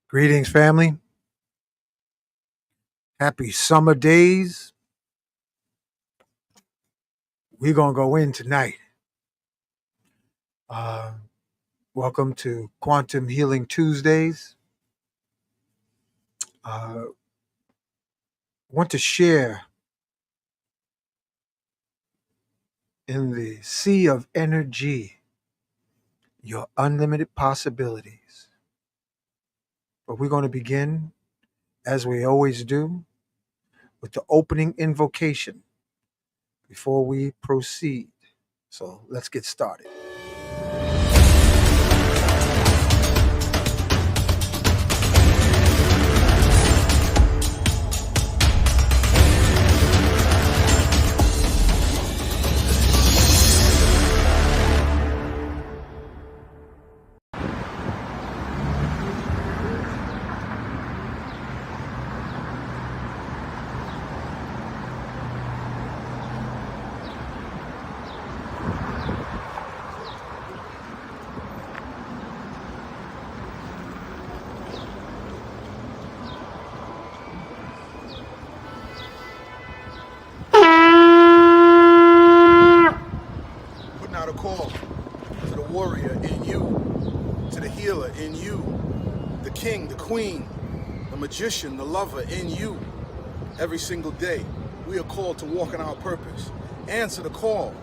Greetings, family. Happy summer days. We're going to go in tonight. Uh, Welcome to Quantum Healing Tuesdays. I want to share in the sea of energy your unlimited possibilities. But we're going to begin, as we always do, with the opening invocation before we proceed. So let's get started. Putting out a call to the warrior in you, to the healer in you, the king, the queen, the magician, the lover in you. Every single day, we are called to walk in our purpose. Answer the call.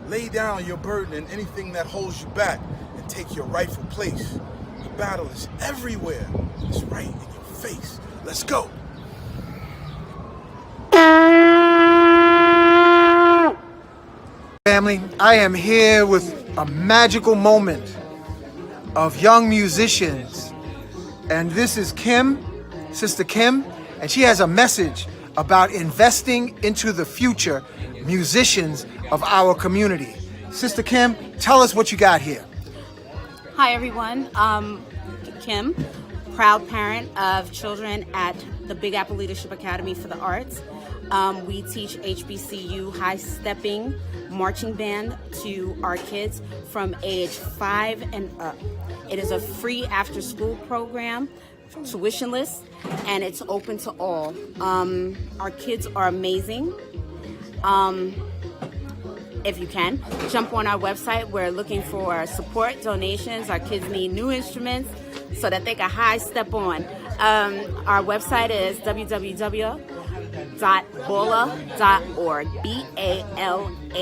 Lay down your burden and anything that holds you back and take your rightful place. The battle is everywhere. It's right in your face. Let's go. Family, I am here with a magical moment of young musicians. And this is Kim, Sister Kim, and she has a message about investing into the future musicians of our community. Sister Kim, tell us what you got here. Hi everyone, Kim, proud parent of children at the Big Apple Leadership Academy for the Arts. We teach HBCU high stepping marching band to our kids from age 5 and up. It is a free after school program, tuitionless, and it's open to all. Our kids are amazing. If you can, jump on our website. We're looking for support, donations. Our kids need new instruments so that they can high step on. Our website is www.bola.org,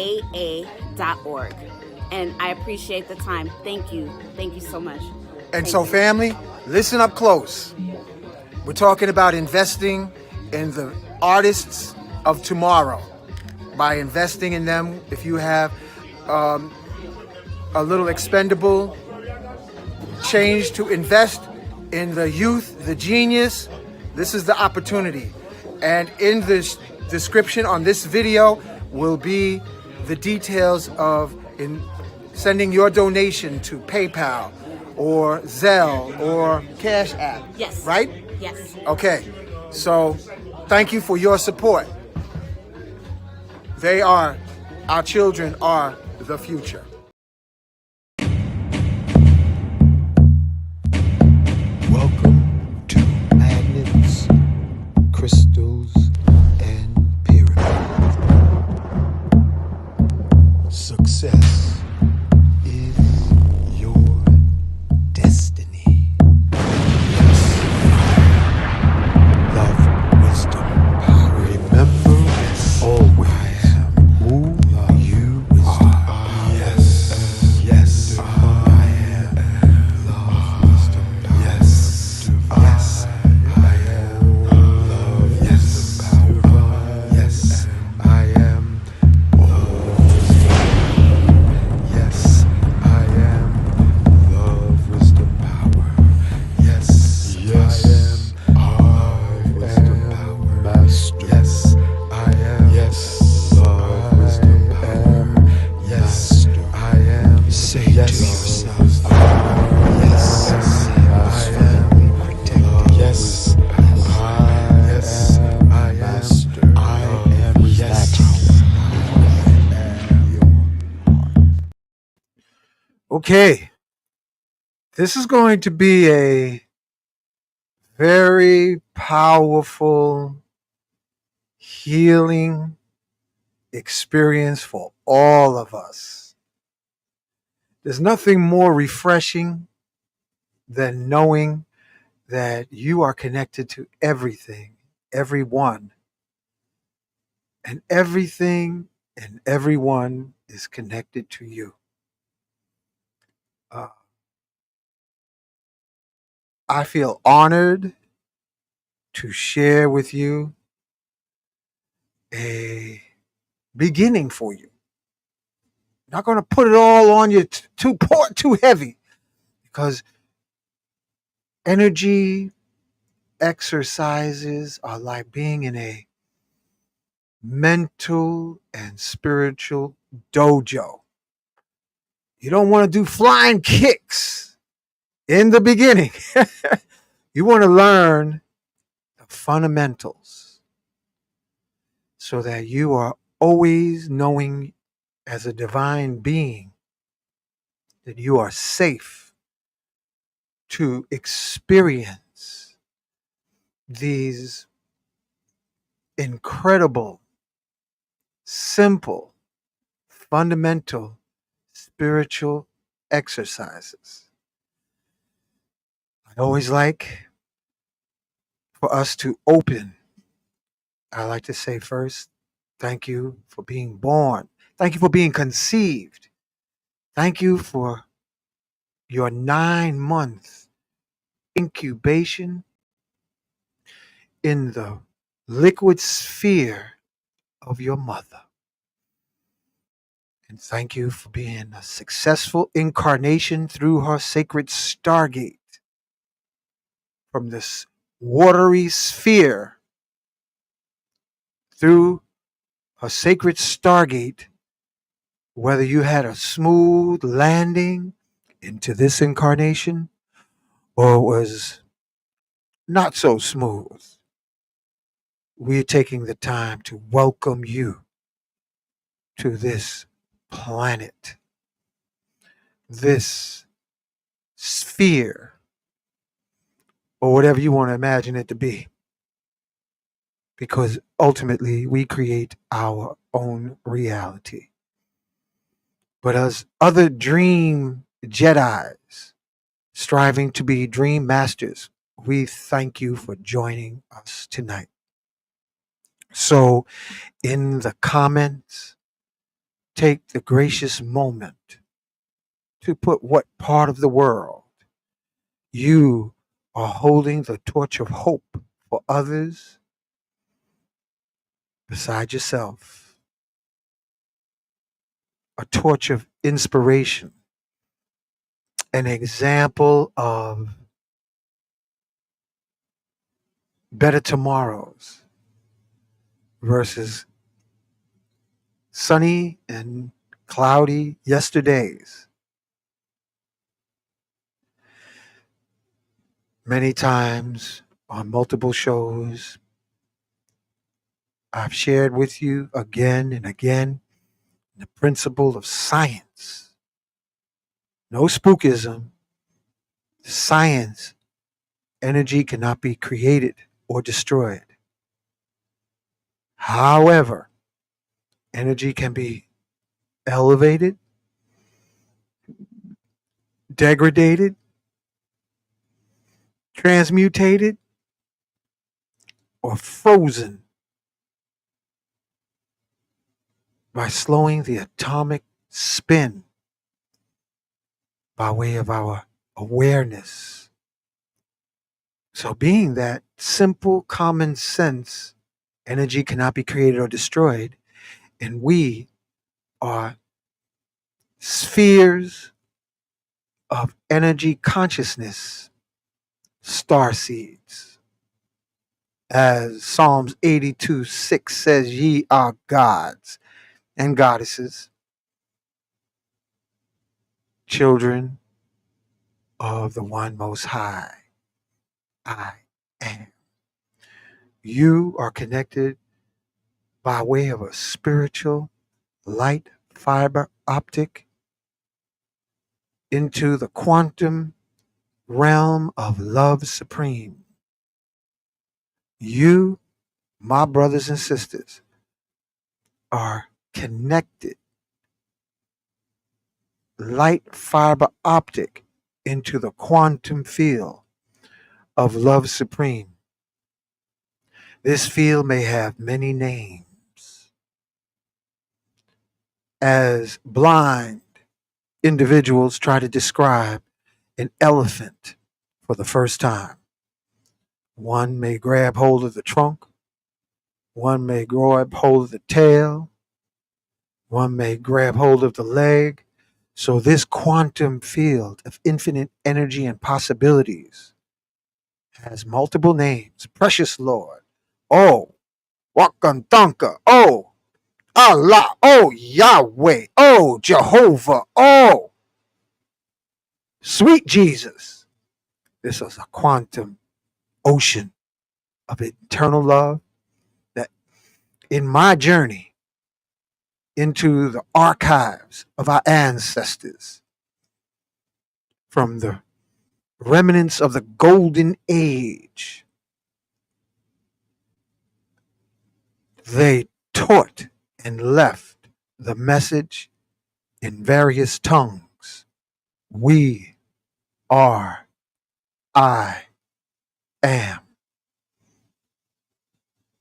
BALAA.org. And I appreciate the time. Thank you. Thank you so much. And so, family, listen up close. We're talking about investing in the artists of tomorrow. By investing in them, if you have a little expendable change to invest in the youth, the genius, this is the opportunity. And in this description on this video will be the details of sending your donation to PayPal or Zelle or Cash App. Yes. Right? Yes. Okay. So thank you for your support. Our children are the future. Welcome to Magnets, Crystals, and Pyramids. Success is your destiny. Yes. Love, wisdom, power. Remember, always. Who you are. Yes. Yes. I am. Love, wisdom, power. Yes. Yes. I am. Love, yes. Power. Yes. I am. Yes. I am. Love, wisdom, power. Yes. Yes. I am. Love, wisdom, power. Master. Yes. I am. Yes. Love, wisdom, power. Yes. I am. Say yes. To yourself. Yes. I am. Protected. Yes. Yes. I am. Master. I am. Yes. Okay. This is going to be a very powerful healing experience for all of us. There's nothing more refreshing than knowing that you are connected to everything, everyone, and everything and everyone is connected to you. Uh, I feel honored to share with you a beginning for you. Not going to put it all on you too heavy, because energy exercises are like being in a mental and spiritual dojo. You don't want to do flying kicks in the beginning. You want to learn the fundamentals so that you are always knowing as a divine being that you are safe to experience these incredible, simple, fundamental spiritual exercises. I always like for us to open. I like to say first, thank you for being born. Thank you for being conceived. Thank you for your 9 month incubation in the liquid sphere of your mother. And thank you for being a successful incarnation through her sacred stargate from this watery sphere through her sacred stargate, whether you had a smooth landing into this incarnation or was not so smooth. We're taking the time to welcome you to this planet, this sphere, or whatever you want to imagine it to be. Because ultimately, we create our own reality. But as other dream Jedis striving to be dream masters, we thank you for joining us tonight. So, in the comments, take the gracious moment to put what part of the world you are holding the torch of hope for others beside yourself, a torch of inspiration, an example of better tomorrows versus sunny and cloudy yesterdays. Many times on multiple shows, I've shared with you again and again the principle of science. No spookism. Science. Energy cannot be created or destroyed. However, energy can be elevated, degraded, transmutated, or frozen by slowing the atomic spin by way of our awareness. So, being that simple common sense, energy cannot be created or destroyed, and we are spheres of energy consciousness, star seeds. As Psalms 82:6 says, ye are gods and goddesses, children of the one most high. I am. You are connected by way of a spiritual light fiber optic into the quantum realm of love supreme. You, my brothers and sisters, are connected light fiber optic into the quantum field of love supreme. This field may have many names. As blind individuals try to describe an elephant for the first time, one may grab hold of the trunk, one may grab hold of the tail, one may grab hold of the leg. So, this quantum field of infinite energy and possibilities has multiple names. Precious Lord. Oh, Wakantanka. Oh, Allah. Oh, Yahweh. Oh, Jehovah. Oh, sweet Jesus. This is a quantum ocean of eternal love that in my journey into the archives of our ancestors, from the remnants of the golden age, they taught and left the message in various tongues. We are, I am.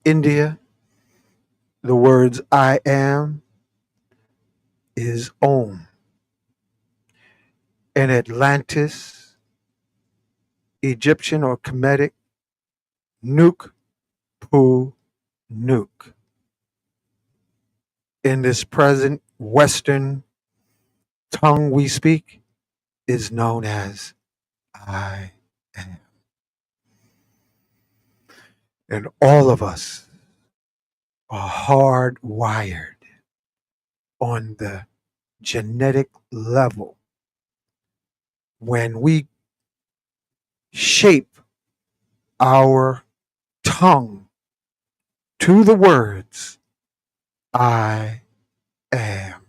India, the words I am is Om. In Atlantis, Egyptian or Kemetic, Nuk Pu Nuk. In this present Western tongue we speak is known as I am. And all of us are hardwired on the genetic level when we shape our tongue to the words I am.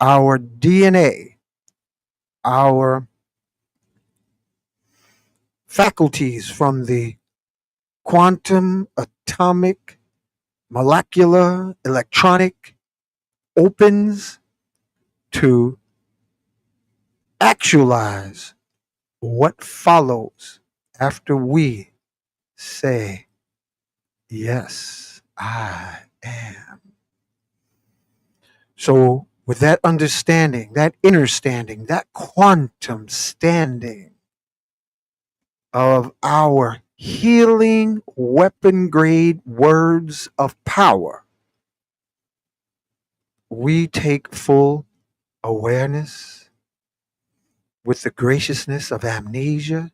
Our DNA, our faculties from the quantum, atomic, molecular, electronic opens to actualize what follows after we say, yes, I am. So, with that understanding, that inner standing, that quantum standing of our healing weapon grade words of power, we take full awareness with the graciousness of amnesia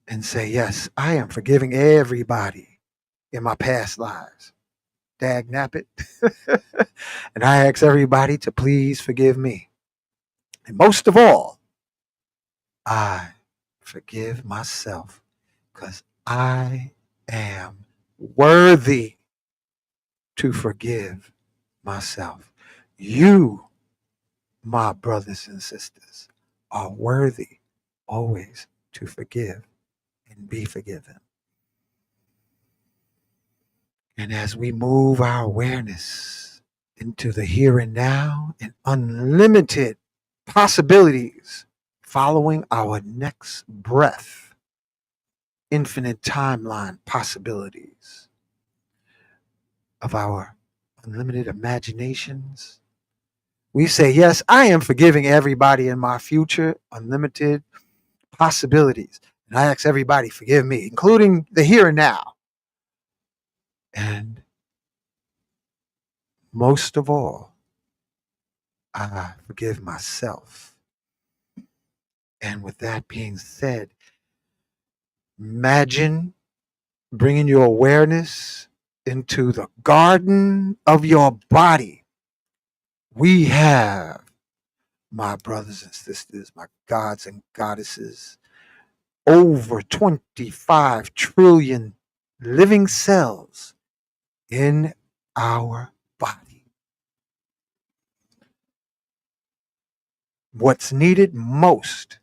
and say, yes, I am forgiving everybody in my past lives. Dag nappit. And I ask everybody to please forgive me. And most of all, I forgive myself because I am worthy to forgive myself. You, my brothers and sisters, are worthy always to forgive and be forgiven. And as we move our awareness into the here and now and unlimited possibilities following our next breath, infinite timeline possibilities of our unlimited imaginations, we say, yes, I am forgiving everybody in my future, unlimited possibilities. And I ask everybody, forgive me, including the here and now. And most of all, I forgive myself. And with that being said, imagine bringing your awareness into the garden of your body. We have, my brothers and sisters, my gods and goddesses, over 25 trillion living cells in our body. What's needed most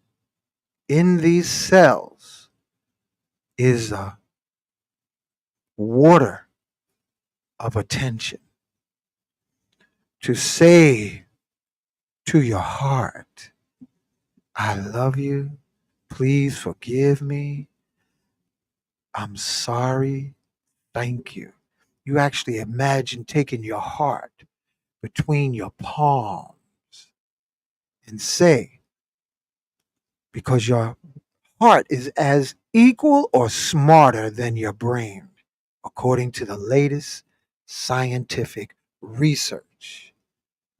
in these cells is a water of attention to say to your heart, I love you. Please forgive me. I'm sorry. Thank you. You actually imagine taking your heart between your palms and say, because your heart is as equal or smarter than your brain, according to the latest scientific research.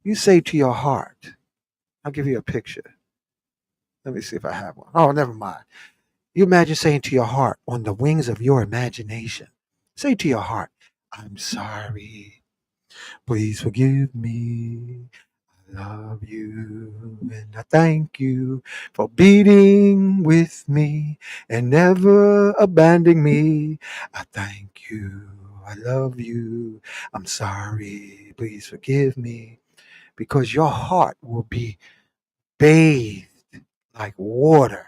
You say to your heart, I'll give you a picture. Let me see if I have one. Oh, never mind. You imagine saying to your heart on the wings of your imagination, say to your heart, I'm sorry. Please forgive me. I love you and I thank you for being with me and never abandoning me. I thank you. I love you. I'm sorry. Please forgive me. Because your heart will be bathed like water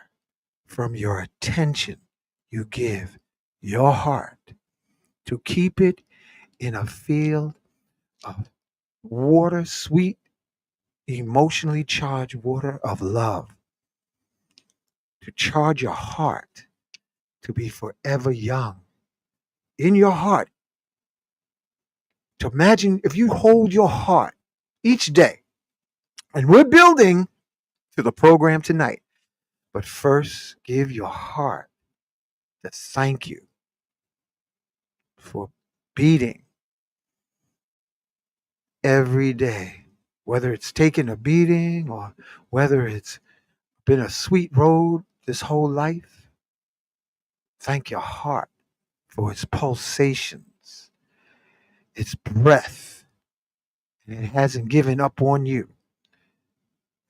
from your attention you give your heart to keep it in a field of water, sweet, emotionally charged water of love, to charge your heart to be forever young. In your heart, to imagine if you hold your heart each day, and we're building to the program tonight, but first give your heart the thank you for beating every day, whether it's taken a beating or whether it's been a sweet road this whole life. Thank your heart for its pulsations, its breath, and it hasn't given up on you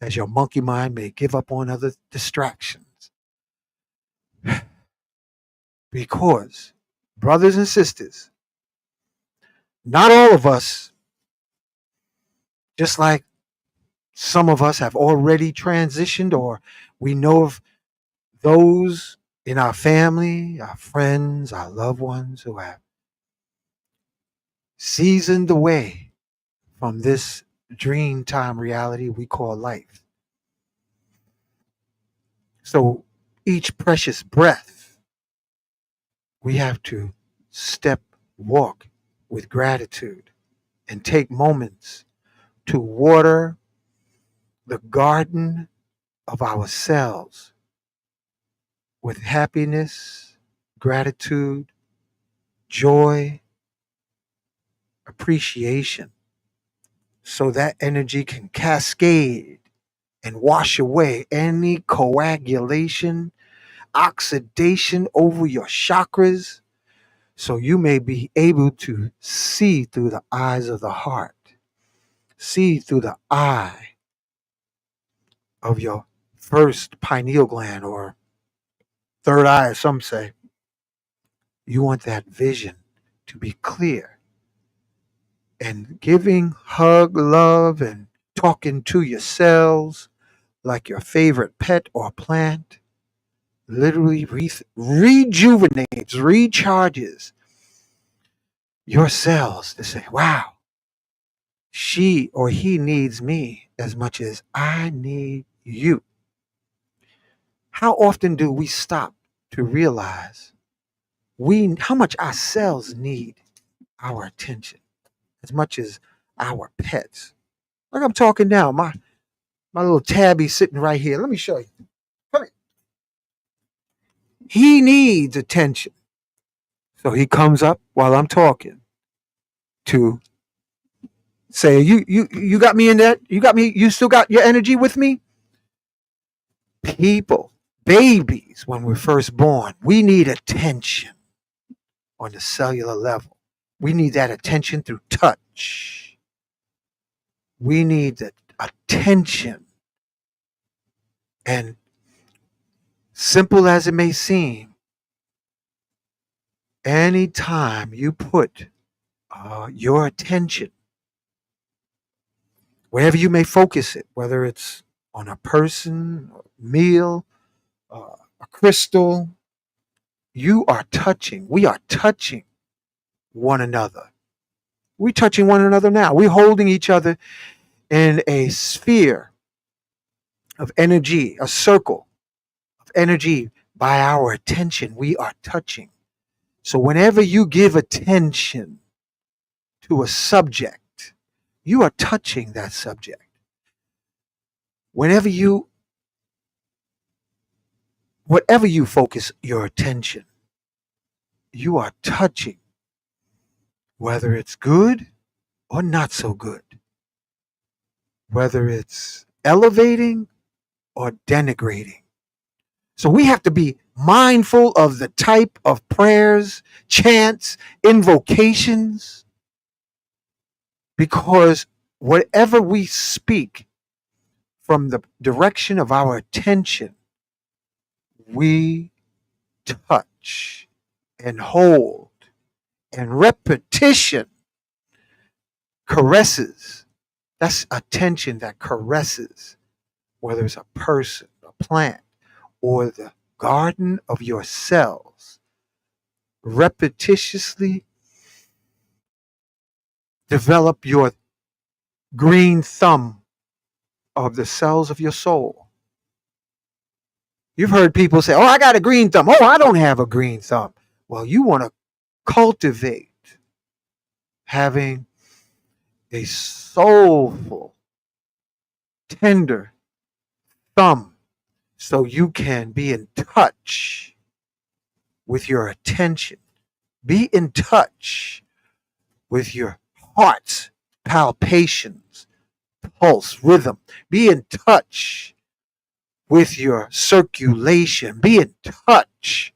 as your monkey mind may give up on other distractions. Because, brothers and sisters, not all of us, just like some of us have already transitioned, or we know of those in our family, our friends, our loved ones who have seasoned away from this dream time reality we call life. So each precious breath, we have to walk with gratitude and take moments to water the garden of ourselves with happiness, gratitude, joy, appreciation, so that energy can cascade and wash away any coagulation, oxidation over your chakras, so you may be able to see through the eyes of the heart, see through the eye of your first pineal gland or third eye, as some say. You want that vision to be clear, and giving hug, love, and talking to your cells like your favorite pet or plant literally rejuvenates, recharges your cells to say, wow, she or he needs me as much as I need you. How often do we stop to realize how much our cells need our attention as much as our pets? Like I'm talking now, my little tabby sitting right here. Let me show you. Come here. He needs attention. So he comes up while I'm talking to say, you got me in that? You got me, you still got your energy with me? People, babies, when we're first born, we need attention on the cellular level. We need that attention through touch. We need the attention. And simple as it may seem, anytime you put your attention, wherever you may focus it, whether it's on a person, a meal, a crystal, we are touching one another. We're touching one another now. We're holding each other in a sphere of energy, a circle of energy by our attention. We are touching. So whenever you give attention to a subject, you are touching that subject. Whenever you, whatever you focus your attention, you are touching, whether it's good or not so good, whether it's elevating or denigrating. So we have to be mindful of the type of prayers, chants, invocations, because whatever we speak from the direction of our attention, we touch and hold, and repetition caresses. That's attention that caresses, whether it's a person, a plant, or the garden of your cells. Repetitiously develop your green thumb of the cells of your soul. You've heard people say, "Oh, I got a green thumb." "Oh, I don't have a green thumb." Well, you want to cultivate having a soulful, tender thumb so you can be in touch with your attention. Be in touch with your heart's palpitations, pulse, rhythm. Be in touch with your circulation. Be in touch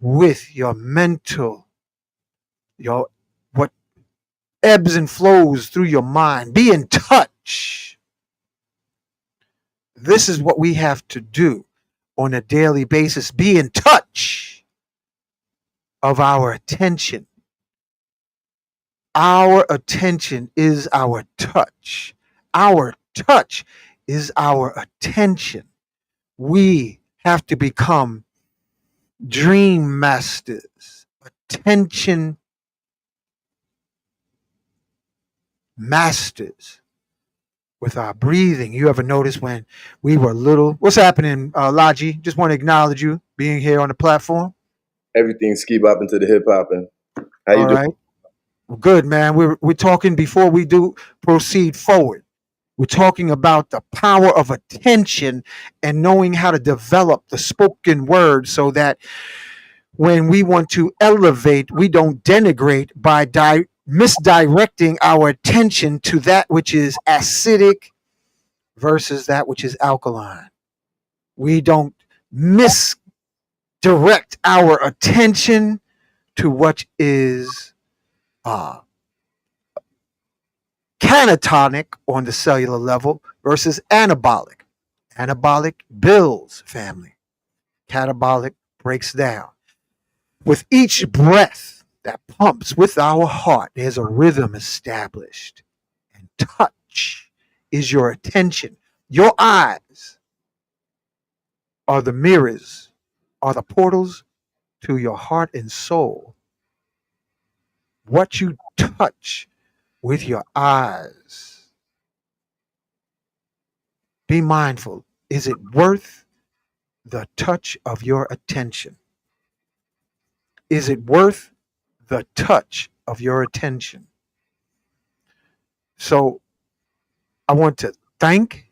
with your mental, your what ebbs and flows through your mind. Be in touch. This is what we have to do on a daily basis. Be in touch of our attention. Our attention is our touch. Our touch is our attention. We have to become dream masters, attention masters with our breathing. You ever notice when we were little? What's happening, Laji? Just want to acknowledge you being here on the platform. Everything ski bopping to the hip hopping. How you All doing? right. Good, man. We're talking before we do proceed forward. We're talking about the power of attention and knowing how to develop the spoken word so that when we want to elevate, we don't denigrate by misdirecting our attention to that which is acidic versus that which is alkaline. We don't misdirect our attention to what is catatonic on the cellular level versus anabolic. Anabolic builds family. Catabolic breaks down. With each breath that pumps with our heart, there's a rhythm established. And touch is your attention. Your eyes are the mirrors, are the portals to your heart and soul. What you touch with your eyes, be mindful. Is it worth the touch of your attention? Is it worth the touch of your attention? So I want to thank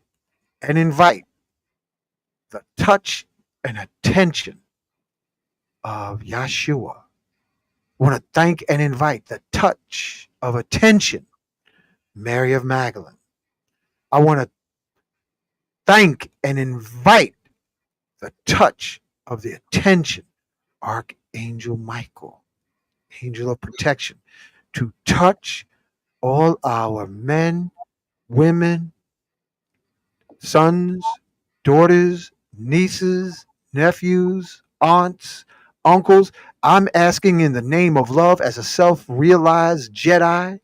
and invite the touch and attention of Yeshua. I want to thank and invite the touch of attention, Mary of Magdalene. I want to thank and invite the touch of the attention, Archangel Michael, angel of protection, to touch all our men, women, sons, daughters, nieces, nephews, aunts, uncles. I'm asking in the name of love as a self-realized Jedi.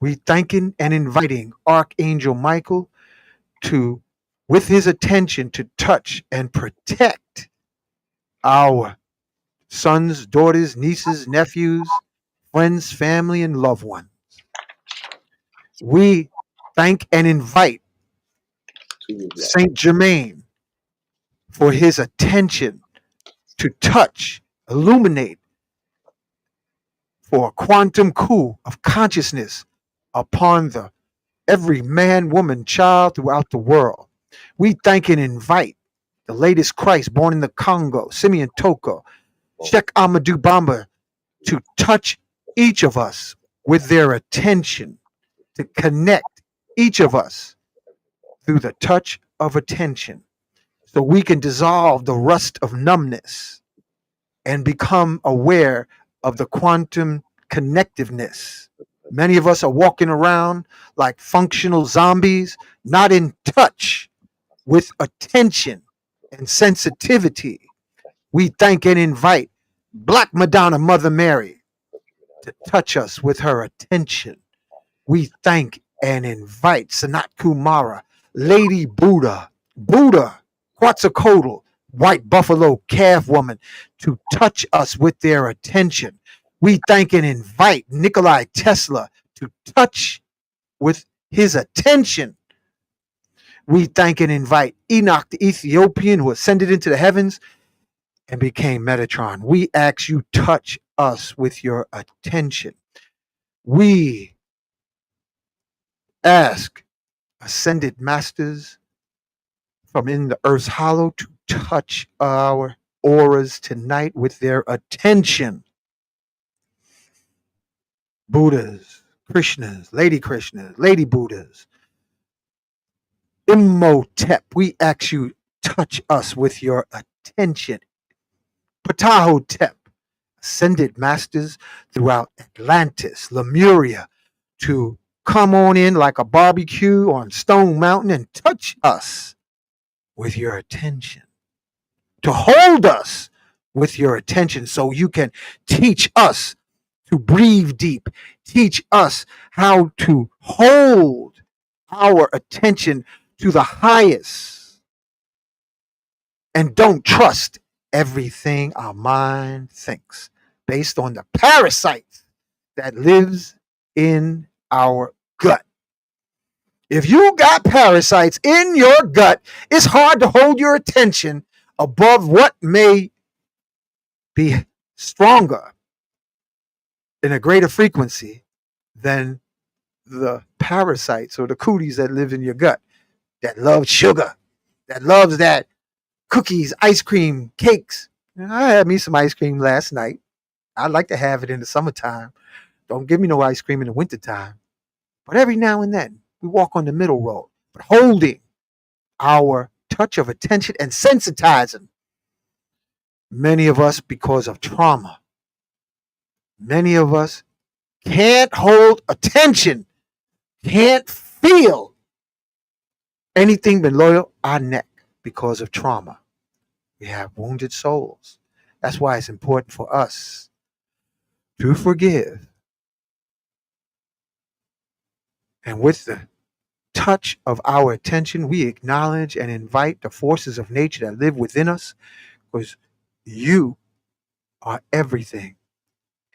We thanking and inviting Archangel Michael to, with his attention, to touch and protect our sons, daughters, nieces, nephews, friends, family, and loved ones. We thank and invite Saint Germain for his attention to touch, illuminate, for a quantum coup of consciousness upon the every man, woman, child throughout the world. We thank and invite the latest Christ born in the Congo, Simeon Toko, Sheikh Amadou Bamba, to touch each of us with their attention, to connect each of us through the touch of attention, so we can dissolve the rust of numbness and become aware of the quantum connectiveness. Many of us are walking around like functional zombies, not in touch with attention and sensitivity. We thank and invite Black Madonna Mother Mary to touch us with her attention. We thank and invite Sanat Kumara, Lady Buddha, Buddha, Quetzalcoatl, White Buffalo Calf Woman to touch us with their attention. We thank and invite Nikolai Tesla to touch with his attention. We thank and invite Enoch the Ethiopian who ascended into the heavens and became Metatron. We ask you touch us with your attention. We ask ascended masters from in the earth's hollow to touch our auras tonight with their attention. Buddhas, Krishnas, Lady Buddhas, Imhotep, we ask you touch us with your attention. Ptahotep, ascended masters throughout Atlantis, Lemuria, to come on in like a barbecue on Stone Mountain and touch us with your attention, to hold us with your attention so you can teach us to breathe deep, teach us how to hold our attention to the highest, and don't trust everything our mind thinks based on the parasite that lives in our gut. If you got parasites in your gut, it's hard to hold your attention above what may be stronger in a greater frequency than the parasites or the cooties that live in your gut, that love sugar, that loves that cookies, ice cream, cakes. I had me some ice cream last night. I'd like to have it in the summertime. Don't give me no ice cream in the wintertime. But every now and then, we walk on the middle road, but holding our touch of attention and sensitizing. Many of us, because of trauma, many of us can't hold attention, can't feel anything below our neck because of trauma. We have wounded souls. That's why it's important for us to forgive. And with the touch of our attention, we acknowledge and invite the forces of nature that live within us, because you are everything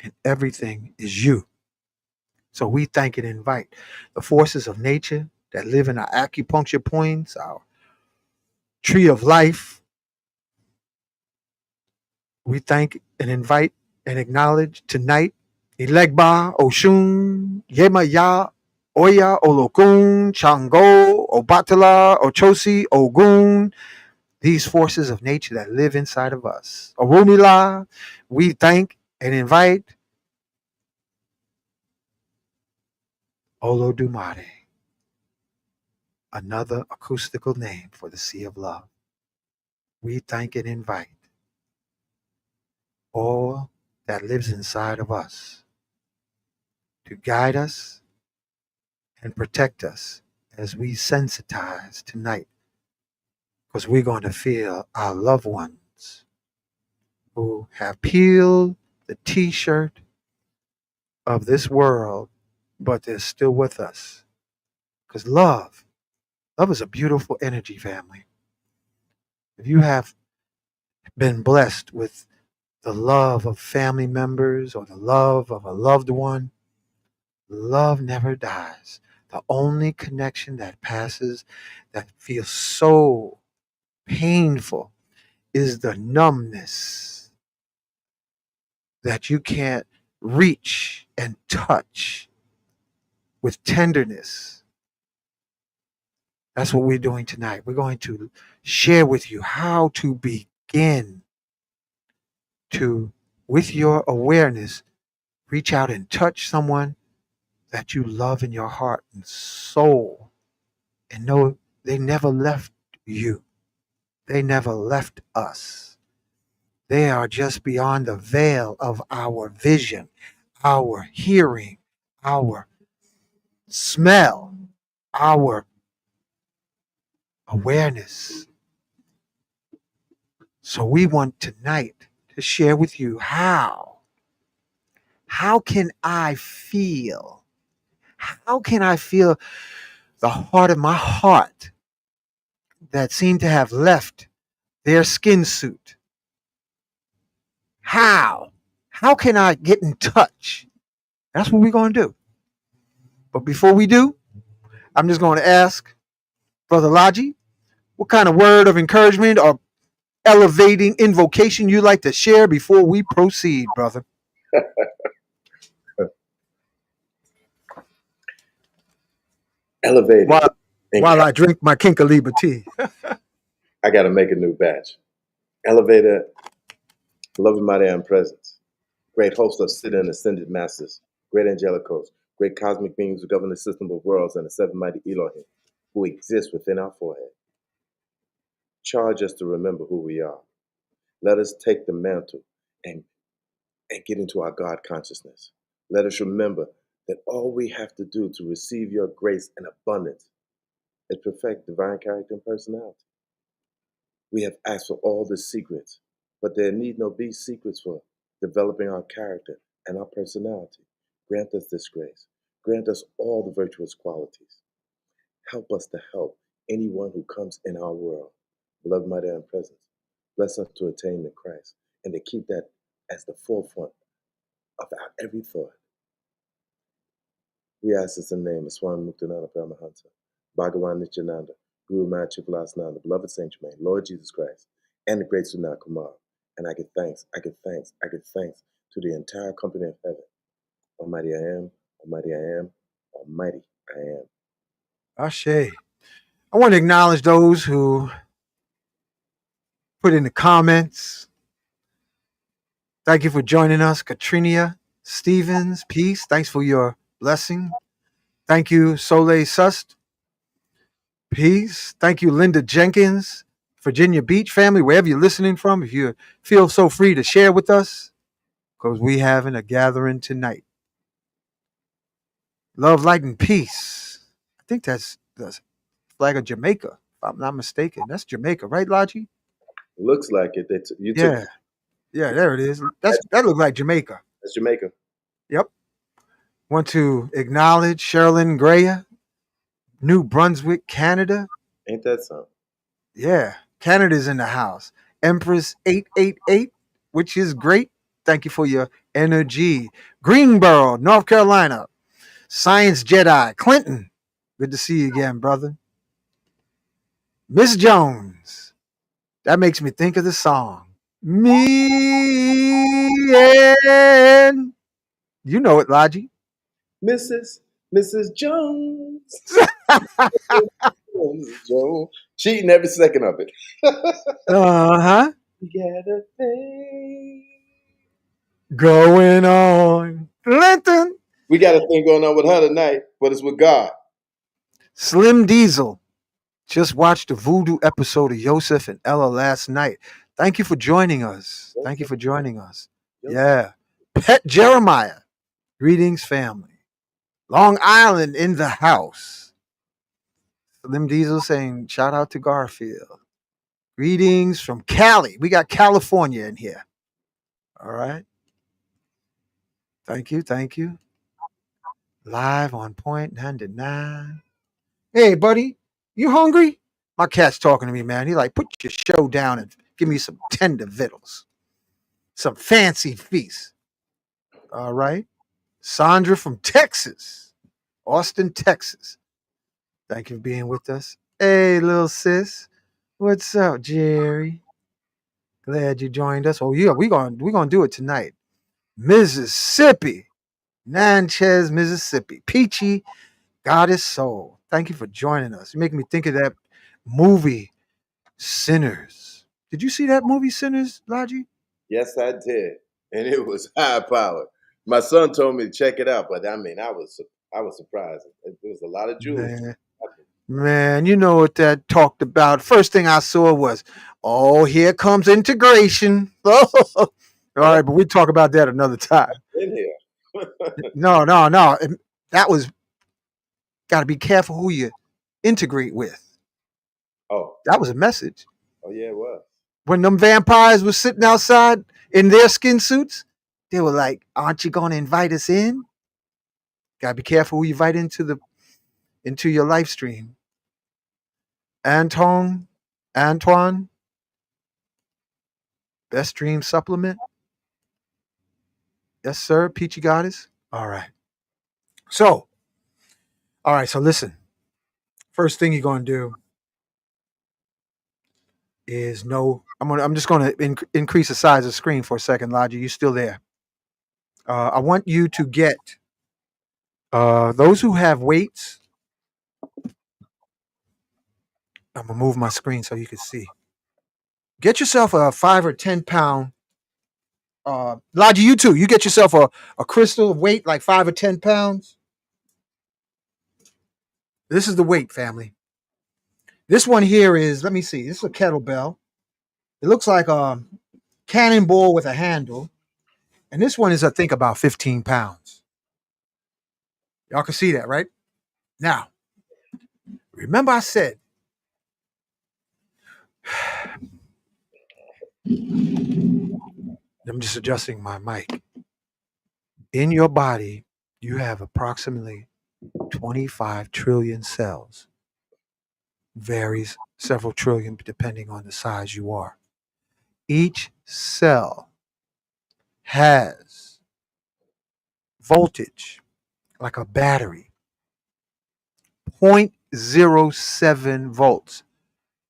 and everything is you. So we thank and invite the forces of nature that live in our acupuncture points, our tree of life. We thank and invite and acknowledge tonight Ilegba, Oshun, Yemaya, Oya, Olokun, Chango, Obatala, Ochosi, Ogun, these forces of nature that live inside of us. Orumila, we thank and invite Olodumare, another acoustical name for the sea of love. We thank and invite all that lives inside of us to guide us and protect us as we sensitize tonight, because we're going to feel our loved ones who have peeled the t-shirt of this world, but they're still with us. Because love is a beautiful energy, family. If you have been blessed with the love of family members or the love of a loved one, love never dies. The only connection that passes that feels so painful is the numbness that you can't reach and touch with tenderness. That's what we're doing tonight. We're going to share with you how to begin to, with your awareness, reach out and touch someone that you love in your heart and soul and know they never left you. They never left us. They are just beyond the veil of our vision, our hearing, our smell, our awareness. So we want tonight to share with you how. How can I feel? How can I feel the heart of my heart that seemed to have left their skin suit? How? How can I get in touch? That's what we're going to do. But before we do, I'm just going to ask Brother Laji, what kind of word of encouragement or elevating invocation you like to share before we proceed, brother? Elevated. While I drink my Kinkaliba tea. I got to make a new batch. Elevator, loving mighty and presence. Great host of sitting and ascended masters. Great angelic hosts. Great cosmic beings who govern the system of worlds and the seven mighty Elohim who exist within our forehead. Charge us to remember who we are. Let us take the mantle and get into our God consciousness. Let us remember that all we have to do to receive your grace and abundance is perfect divine character and personality. We have asked for all the secrets, but there need no be secrets for developing our character and our personality. Grant us this grace. Grant us all the virtuous qualities. Help us to help anyone who comes in our world. Beloved, mighty, and presence. Bless us to attain to Christ and to keep that as the forefront of our every thought. We ask this in the name of Swami Muktananda Paramahansa, Bhagavan Nityananda, Guru Mahachivilasnanda, beloved Saint Germain, Lord Jesus Christ, and the great Sunat Kumar. And I give thanks to the entire company of heaven. Almighty I am, Almighty I am, Almighty I am. Ashe. I want to acknowledge those who put in the comments. Thank you for joining us, Katrina Stevens. Peace. Thanks for your blessing. Thank you, Soleil Sust. Peace. Thank you, Linda Jenkins, Virginia Beach family, wherever you're listening from. If you feel so free to share with us, because we having a gathering tonight. Love, light, and peace. I think that's the flag of Jamaica, if I'm not mistaken. That's Jamaica, right, Laji? Looks like it. Yeah. Yeah, there it is. That looks like Jamaica. That's Jamaica. Yep. Want to acknowledge Sherilyn Greya, New Brunswick, Canada. Ain't that something? Yeah, Canada's in the house. Empress 888, which is great. Thank you for your energy. Greenboro, North Carolina. Science Jedi, Clinton. Good to see you again, brother. Miss Jones. That makes me think of the song. Me and you know it, Logi. Mrs. Jones. Mrs. Jones. Cheating every second of it. Uh-huh. We got a thing. Going on. Clinton. We got a thing going on with her tonight, but it's with God. Slim Diesel. Just watched the voodoo episode of Yosef and Ella last night. Thank you for joining us. Thank you for joining us. Yeah. Pet Jeremiah. Greetings, family. Long Island in the house. Slim Diesel saying, shout out to Garfield. Greetings from Cali. We got California in here. All right. Thank you. Thank you. Live on point 99. Hey, buddy, you hungry? My cat's talking to me, man. He like, put your show down and Give me some tender victuals, some fancy feast. All right. Sandra from Texas, Austin, Texas. Thank you for being with us. Hey, little sis. What's up, Jerry? Glad you joined us. Oh, yeah, we gonna do it tonight. Mississippi. Natchez, Mississippi. Peachy Goddess Soul. Thank you for joining us. You make me think of that movie, Sinners. Did you see that movie, Sinners, Laji? Yes, I did, and it was high powered. My son told me to check it out, but I mean, I was surprised. There was a lot of jewels. Man, you know what that talked about. First thing I saw was, oh, here comes integration. All right, but we talk about that another time. In here. No. That was got to be careful who you integrate with. Oh, That was a message. oh yeah, it was. When them vampires were sitting outside in their skin suits, they were like, "Aren't you going to invite us in?" Got to be careful who you invite into your live stream. Antoine, best dream supplement. Yes, sir. Peachy Goddess. All right. So, so listen. First thing you're gonna do is no. I'm just gonna increase the size of the screen for a second, Logi. You still there? I want you to get those who have weights. I'm gonna move my screen so you can see. Get yourself a 5 or 10 pound. Logi, you too. You get yourself a crystal of weight like 5 or 10 pounds. This is the weight, family. This one here is, let me see, this is a kettlebell. It looks like a cannonball with a handle. And this one is, I think, about 15 pounds. Y'all can see that, right? Now, remember I said, I'm just adjusting my mic. In your body, you have approximately 25 trillion cells. Varies several trillion depending on the size you are. Each cell has voltage like a battery, 0.07 volts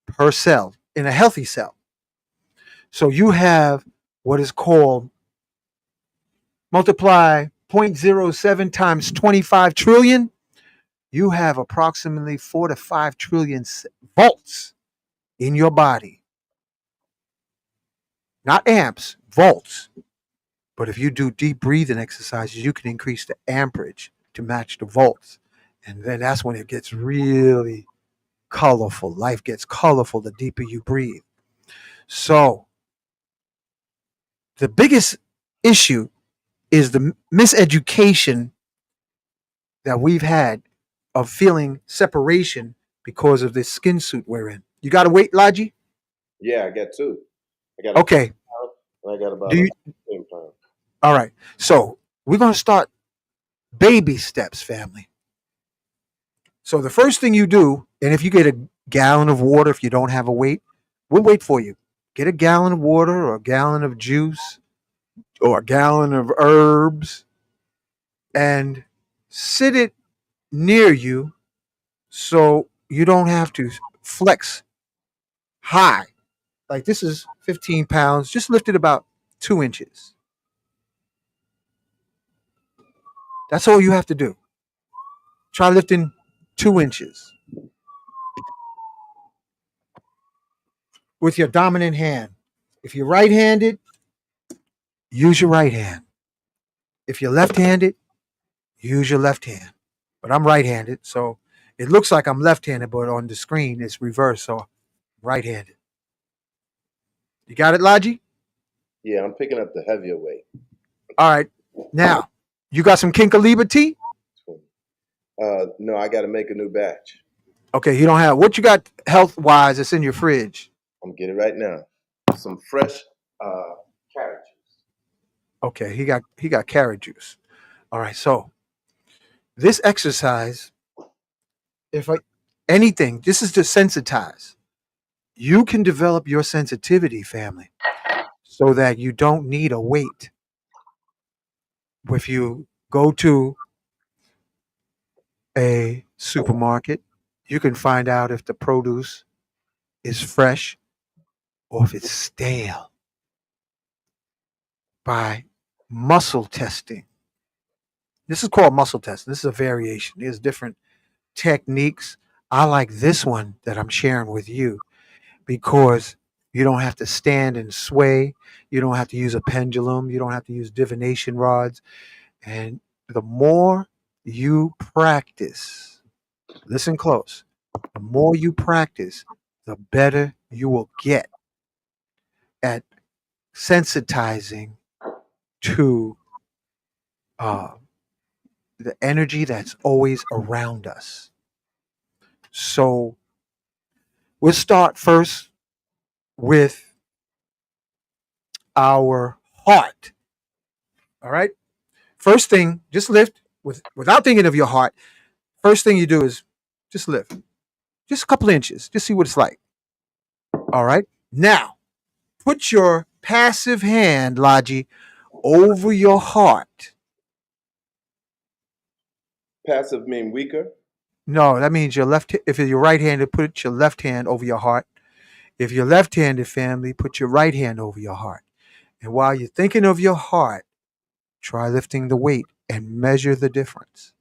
per cell in a healthy cell. So you have what is called multiply 0.07 times 25 trillion, you have approximately 4 to 5 trillion volts in your body. Not amps, volts. But if you do deep breathing exercises, you can increase the amperage to match the volts. And then that's when it gets really colorful. Life gets colorful the deeper you breathe. So the biggest issue is the miseducation that we've had of feeling separation because of this skin suit we're in. You got to wait, Logi? Yeah, I got two. I got Okay. and I got about Do you, 15 pounds. all right. So we're going to start baby steps, family. So the first thing you do, and if you get a gallon of water, if you don't have a weight, we'll wait for you. Get a gallon of water or a gallon of juice or a gallon of herbs and sit it near you so you don't have to flex high. Like this is 15 pounds, just lift it about 2 inches. That's all you have to do. Try lifting 2 inches with your dominant hand. If you're right handed, use your right hand. If you're left handed, use your left hand. But I'm right handed, so it looks like I'm left handed, but on the screen it's reversed, so right handed. You got it, Logi? Yeah, I'm picking up the heavier weight. All right. Now, you got some Kinkaliba tea? No, I got to make a new batch. Okay, you don't have what you got health wise that's in your fridge. I'm getting it right now. Some fresh carrot juice. Okay, he got carrot juice. All right, so this exercise, if I anything, this is to sensitize. You can develop your sensitivity, family, so that you don't need a weight. If you go to a supermarket, you can find out if the produce is fresh or if it's stale by muscle testing. This is called muscle testing. This is a variation. There's different techniques. I like this one that I'm sharing with you because you don't have to stand and sway. You don't have to use a pendulum. You don't have to use divination rods. And the more you practice, listen close, the more you practice, the better you will get at sensitizing to uh, the energy that's always around us. So we'll start first with our heart. All right. First thing, just lift without thinking of your heart. First thing you do is just lift, just a couple inches, just see what it's like. All right. Now, put your passive hand, Laji, over your heart. Passive mean weaker. No, that means your left. If you're right-handed, put your left hand over your heart. If you're left-handed, family, put your right hand over your heart. And while you're thinking of your heart, try lifting the weight and measure the difference.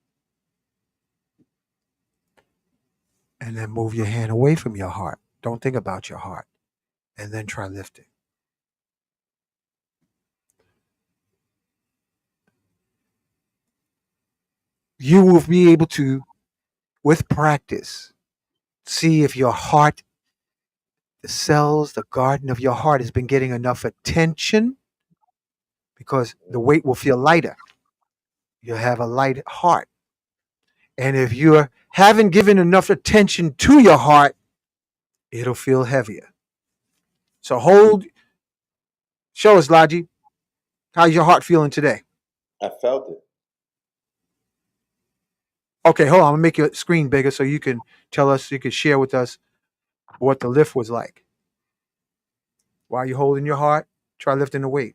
And then move your hand away from your heart. Don't think about your heart. And then try lifting. You will be able to, with practice, see if your heart, the cells, the garden of your heart has been getting enough attention because the weight will feel lighter. You'll have a light heart. And if you haven't given enough attention to your heart, it'll feel heavier. So show us, Laji, how's your heart feeling today? I felt it. Okay, hold on. I'm gonna make your screen bigger so you can tell us, you can share with us what the lift was like. While you're holding your heart, try lifting the weight.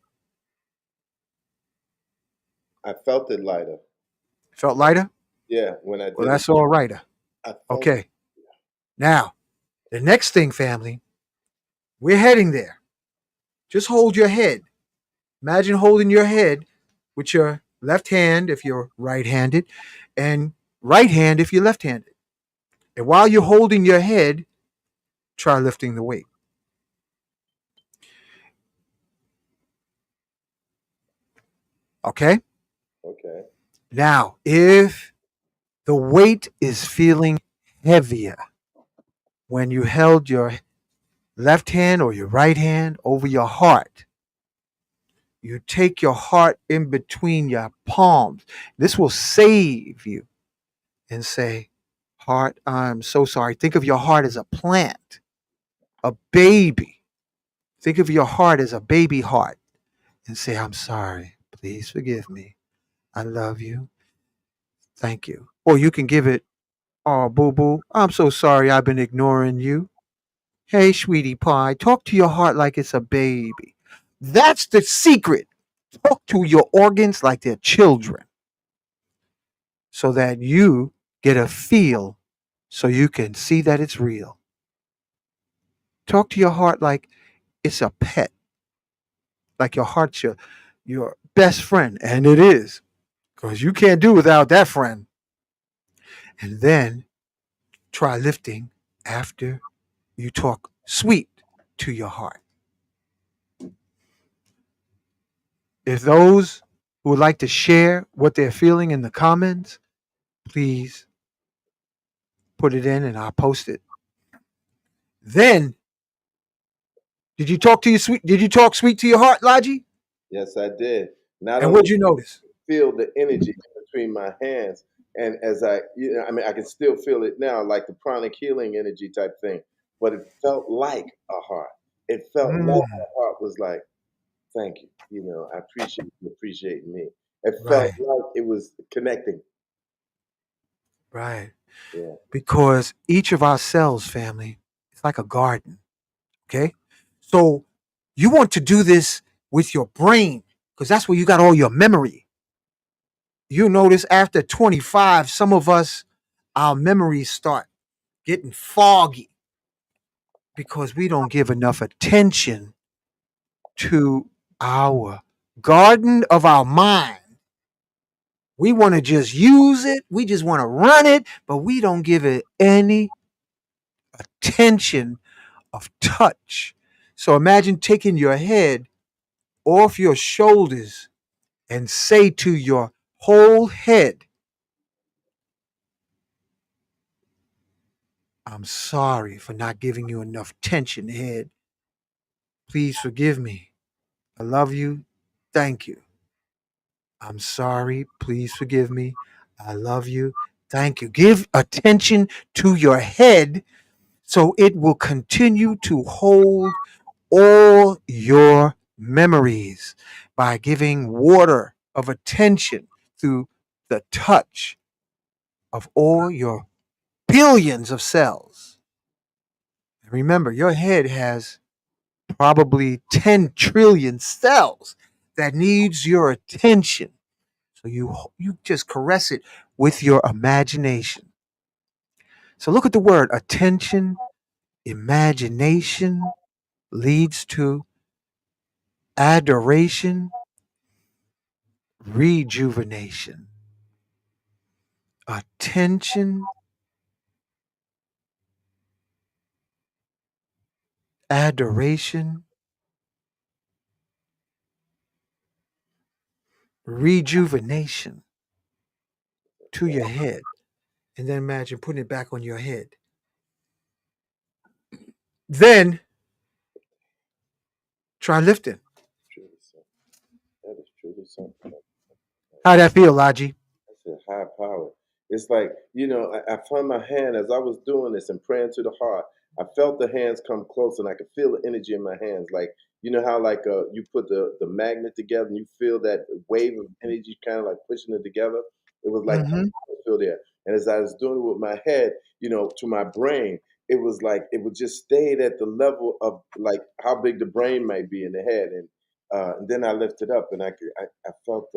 I felt it lighter. Felt lighter? Yeah, when I Well, did it, that's all right. I felt it. Okay. Now, the next thing, family, we're heading there. Just hold your head. Imagine holding your head with your left hand if you're right handed, and right hand if you're left handed. And while you're holding your head, try lifting the weight. Okay? Okay. Now, if the weight is feeling heavier when you held your left hand or your right hand over your heart, you take your heart in between your palms. This will save you and say, Heart, I'm so sorry. Think of your heart as a plant, a baby. Think of your heart as a baby heart and say, I'm sorry. Please forgive me. I love you. Thank you. Or you can give it, oh, boo boo, I'm so sorry I've been ignoring you. Hey, sweetie pie, talk to your heart like it's a baby. That's the secret. Talk to your organs like they're children so that you get a feel so you can see that it's real. Talk to your heart like it's a pet, like your heart's your best friend, and it is, because you can't do without that friend. And then try lifting after you talk sweet to your heart. If those who would like to share what they're feeling in the comments, please put it in and I'll post it. Then, did you talk sweet to your heart, Laji? Yes, I did. Not And only what'd you notice? feel the energy between my hands, and as I mean, I can still feel it now, like the pranic healing energy type thing. But it felt like a heart. It felt like Mm, a heart was like, "Thank you. I appreciate you appreciating me." It felt right, like it was connecting. right. Yeah. Because each of our cells, family, it's like a garden. Okay. So you want to do this with your brain because that's where you got all your memory. You notice after 25, some of us, our memories start getting foggy because we don't give enough attention to our garden of our mind. We want to just use it, we just want to run it, but we don't give it any attention of touch. So imagine taking your head off your shoulders and say to your whole head, I'm sorry for not giving you enough attention, head. Please forgive me. I love you. Thank you. I'm sorry. Please forgive me. I love you. Thank you. Give attention to your head so it will continue to hold all your memories by giving water of attention through the touch of all your billions of cells. Remember, your head has probably 10 trillion cells that needs your attention. So you just caress it with your imagination. So look at the word attention, imagination leads to adoration, rejuvenation. Attention, adoration, rejuvenation to your head. And then imagine putting it back on your head. Then try lifting. Truly something. That is truly something. How'd that feel, Laji? That's a high power. It's like, I found my hand as I was doing this and praying to the heart. I felt the hands come close and I could feel the energy in my hands. Like, you know how like you put the magnet together and you feel that wave of energy kind of like pushing it together. It was like Mm-hmm. I feel there. And as I was doing it with my head, to my brain, it was like it would just stayed at the level of like how big the brain might be in the head. And then I lifted up and I felt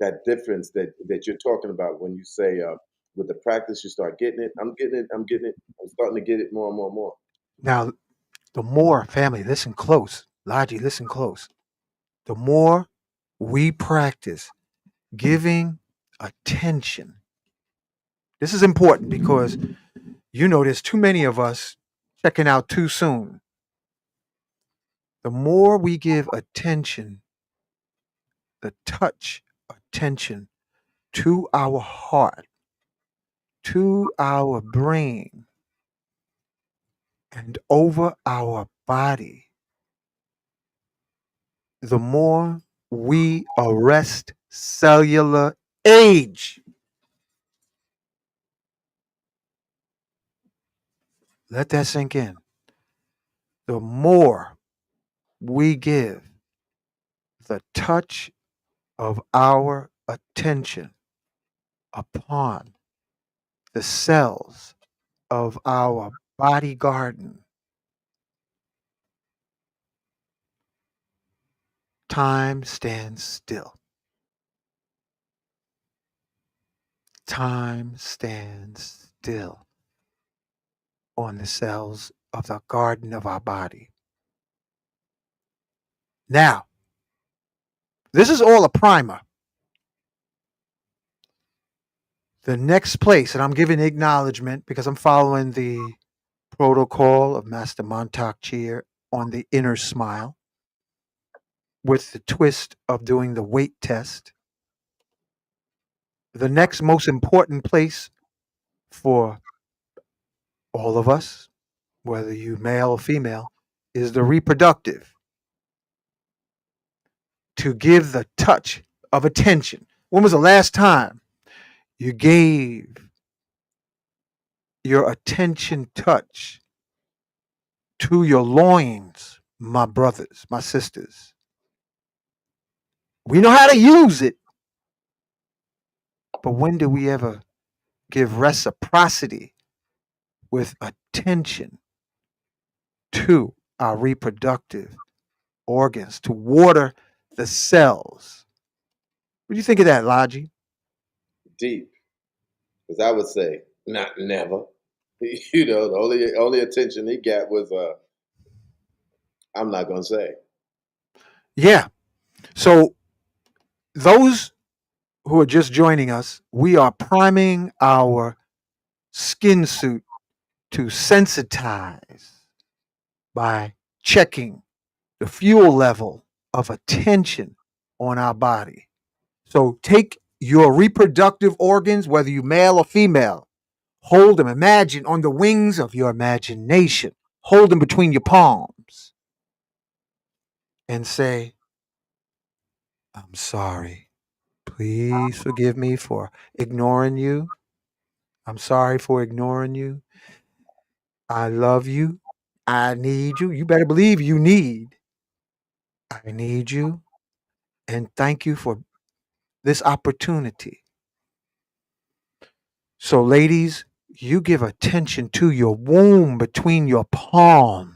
that difference that you're talking about when you say with the practice you start getting it. I'm getting it. I'm getting it. I'm starting to get it more and more and more. Now, the more family, listen close. Laji, listen close. The more we practice giving attention. This is important because there's too many of us checking out too soon. The more we give attention, the touch attention to our heart, to our brain, and over our body, the more we arrest cellular age. Let that sink in. The more we give the touch of our attention upon the cells of our body garden, time stands still. Time stands still on the cells of the garden of our body. Now, this is all a primer. The next place, and I'm giving acknowledgement because I'm following the protocol of Master Montauk Cheer on the inner smile with the twist of doing the weight test. The next most important place for all of us, whether you male or female, is the reproductive. To give the touch of attention. When was the last time you gave your attention touch to your loins, my brothers, my sisters? We know how to use it, but when do we ever give reciprocity with attention to our reproductive organs, to water the cells. What do you think of that, Logi? Deep, because I would say not never. The only attention he got was I'm not gonna say. Yeah. So, those who are just joining us, we are priming our skin suit to sensitize by checking the fuel level of attention on our body. So take your reproductive organs, whether you male or female, hold them, imagine on the wings of your imagination, hold them between your palms and say, I'm sorry. Please forgive me for ignoring you. I'm sorry for ignoring you. I love you. I need you. You better believe you need. I need you. And thank you for this opportunity. So, ladies, you give attention to your womb between your palms.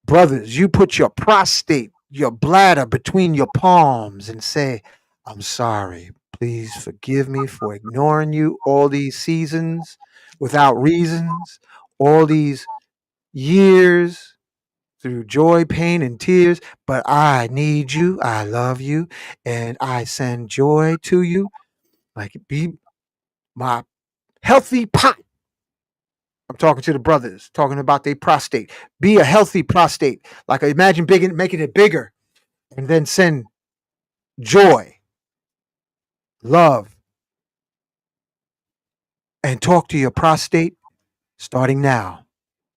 Brothers, you put your prostate, your bladder between your palms and say, I'm sorry. Please forgive me for ignoring you all these seasons without reasons, all these years through joy, pain, and tears. But I need you. I love you. And I send joy to you. Like, be my healthy pot. I'm talking to the brothers, talking about their prostate. Be a healthy prostate. Like, imagine making it bigger and then send joy, love, and talk to your prostate starting now.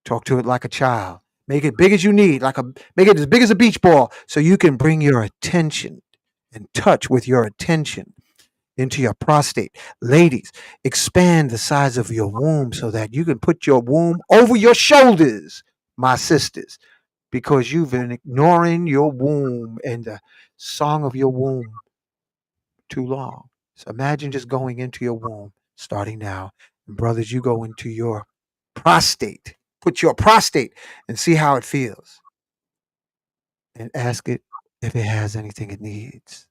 Talk to it like a child. Make it big as you need, make it as big as a beach ball so you can bring your attention and touch with your attention into your prostate. Ladies, expand the size of your womb so that you can put your womb over your shoulders, my sisters, because you've been ignoring your womb and the song of your womb too long. So imagine just going into your womb starting now. And brothers, you go into your prostate. Put your prostate and see how it feels. And ask it if it has anything it needs.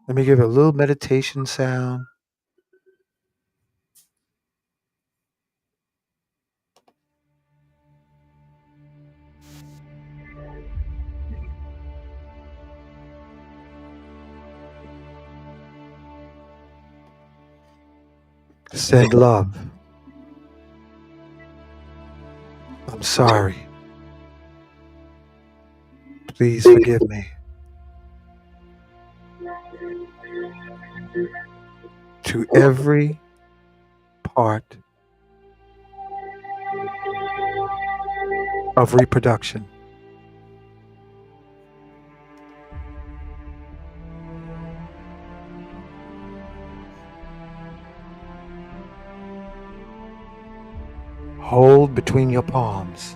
Let me give it a little meditation sound. Send love. I'm sorry. Please forgive me. To every part of reproduction. Hold between your palms.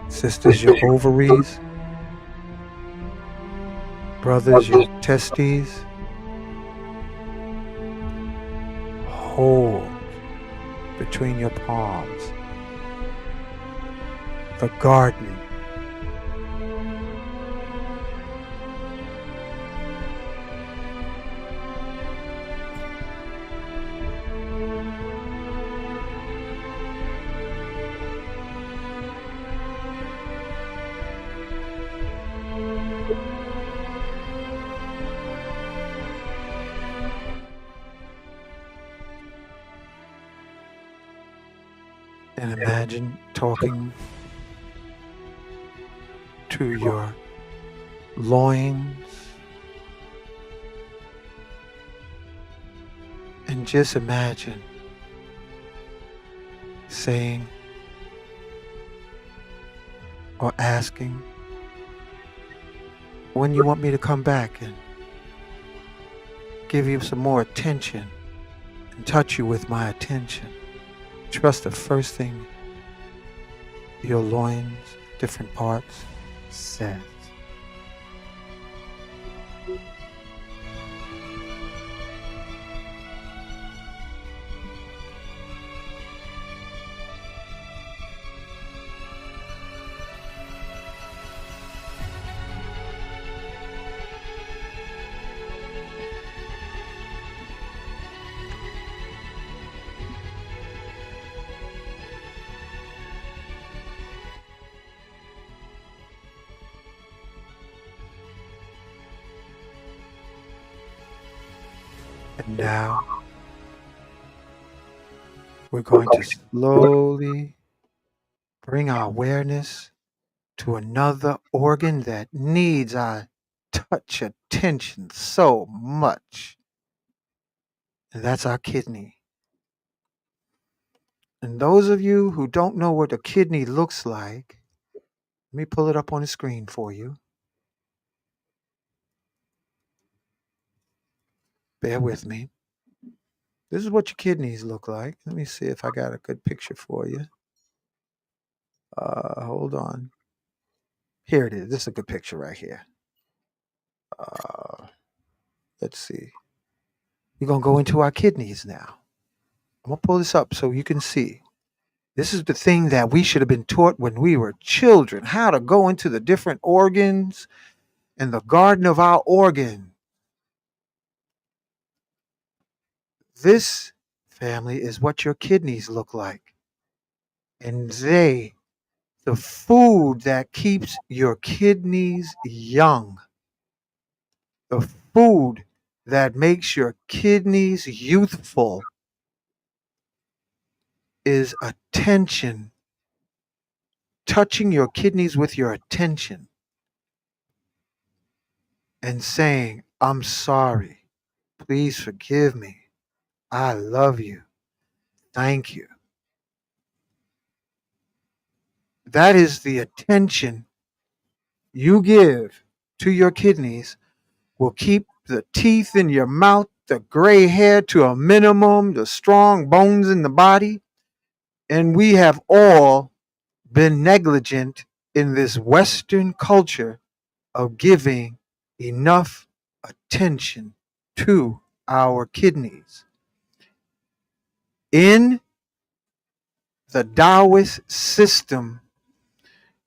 Sisters, your ovaries. Brothers, your testes. Hold between your palms. The garden. And imagine talking to your loins and just imagine saying, or asking when you want me to come back and give you some more attention and touch you with my attention. Trust the first thing your loins, different parts, says. And now we're going to slowly bring our awareness to another organ that needs our touch attention so much. And that's our kidney. And those of you who don't know what a kidney looks like, let me pull it up on the screen for you. Bear with me. This is what your kidneys look like. Let me see if I got a good picture for you. Hold on. Here it is. This is a good picture right here. Let's see. We're going to go into our kidneys now. I'm going to pull this up so you can see. This is the thing that we should have been taught when we were children, how to go into the different organs and the garden of our organ. This, family, is what your kidneys look like. And the food that keeps your kidneys young, the food that makes your kidneys youthful is attention. Touching your kidneys with your attention and saying, I'm sorry. Please forgive me. I love you. Thank you. That is the attention you give to your kidneys will keep the teeth in your mouth, the gray hair to a minimum, the strong bones in the body. And we have all been negligent in this Western culture of giving enough attention to our kidneys. In the Taoist system,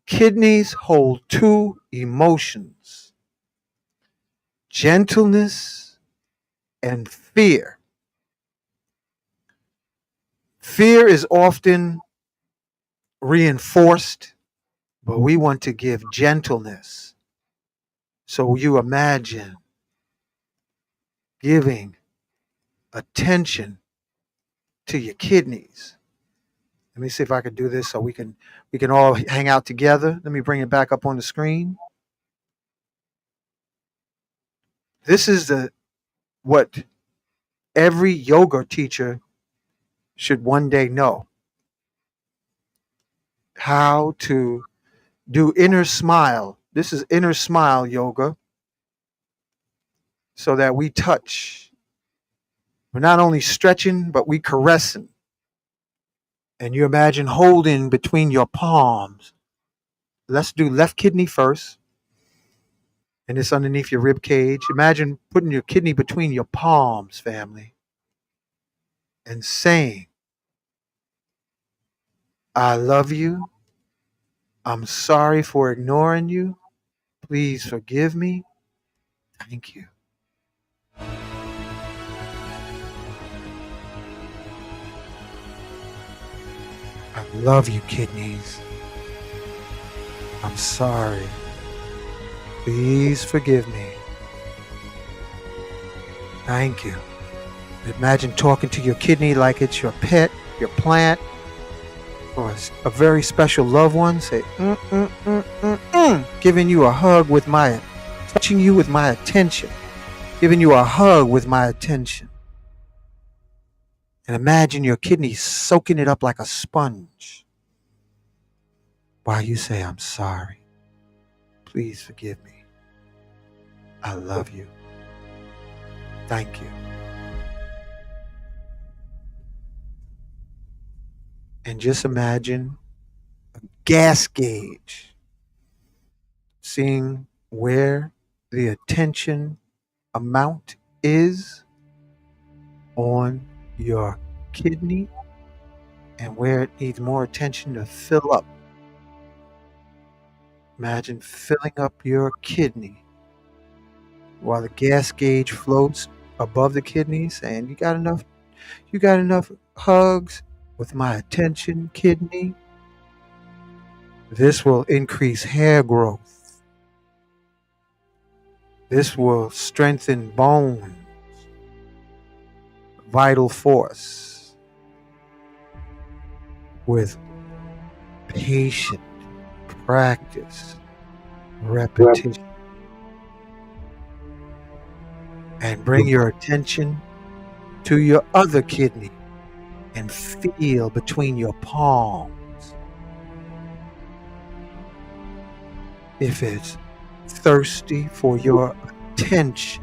kidneys hold two emotions: gentleness and fear. Fear is often reinforced, but we want to give gentleness. So you imagine giving attention to your kidneys. Let me see if I can do this so we can all hang out together. Let me bring it back up on the screen. This is what every yoga teacher should one day know. How to do inner smile. This is inner smile yoga, so that we touch. We're not only stretching, but we caressing. And you imagine holding between your palms. Let's do left kidney first. And it's underneath your rib cage. Imagine putting your kidney between your palms, family, and saying, I love you. I'm sorry for ignoring you. Please forgive me. Thank you. I love you, kidneys. I'm sorry. Please forgive me. Thank you. Imagine talking to your kidney like it's your pet, your plant, or a very special loved one. Say, giving you a hug with touching you with my attention, giving you a hug with my attention. And imagine your kidney soaking it up like a sponge while you say, I'm sorry. Please forgive me. I love you. Thank you. And just imagine a gas gauge, seeing where the attention amount is on your kidney and where it needs more attention to fill up. Imagine filling up your kidney while the gas gauge floats above the kidney, saying, you got enough hugs with my attention, kidney. This will increase hair growth. This will strengthen bone, vital force with patient practice, repetition. And bring your attention to your other kidney and feel between your palms if it's thirsty for your attention.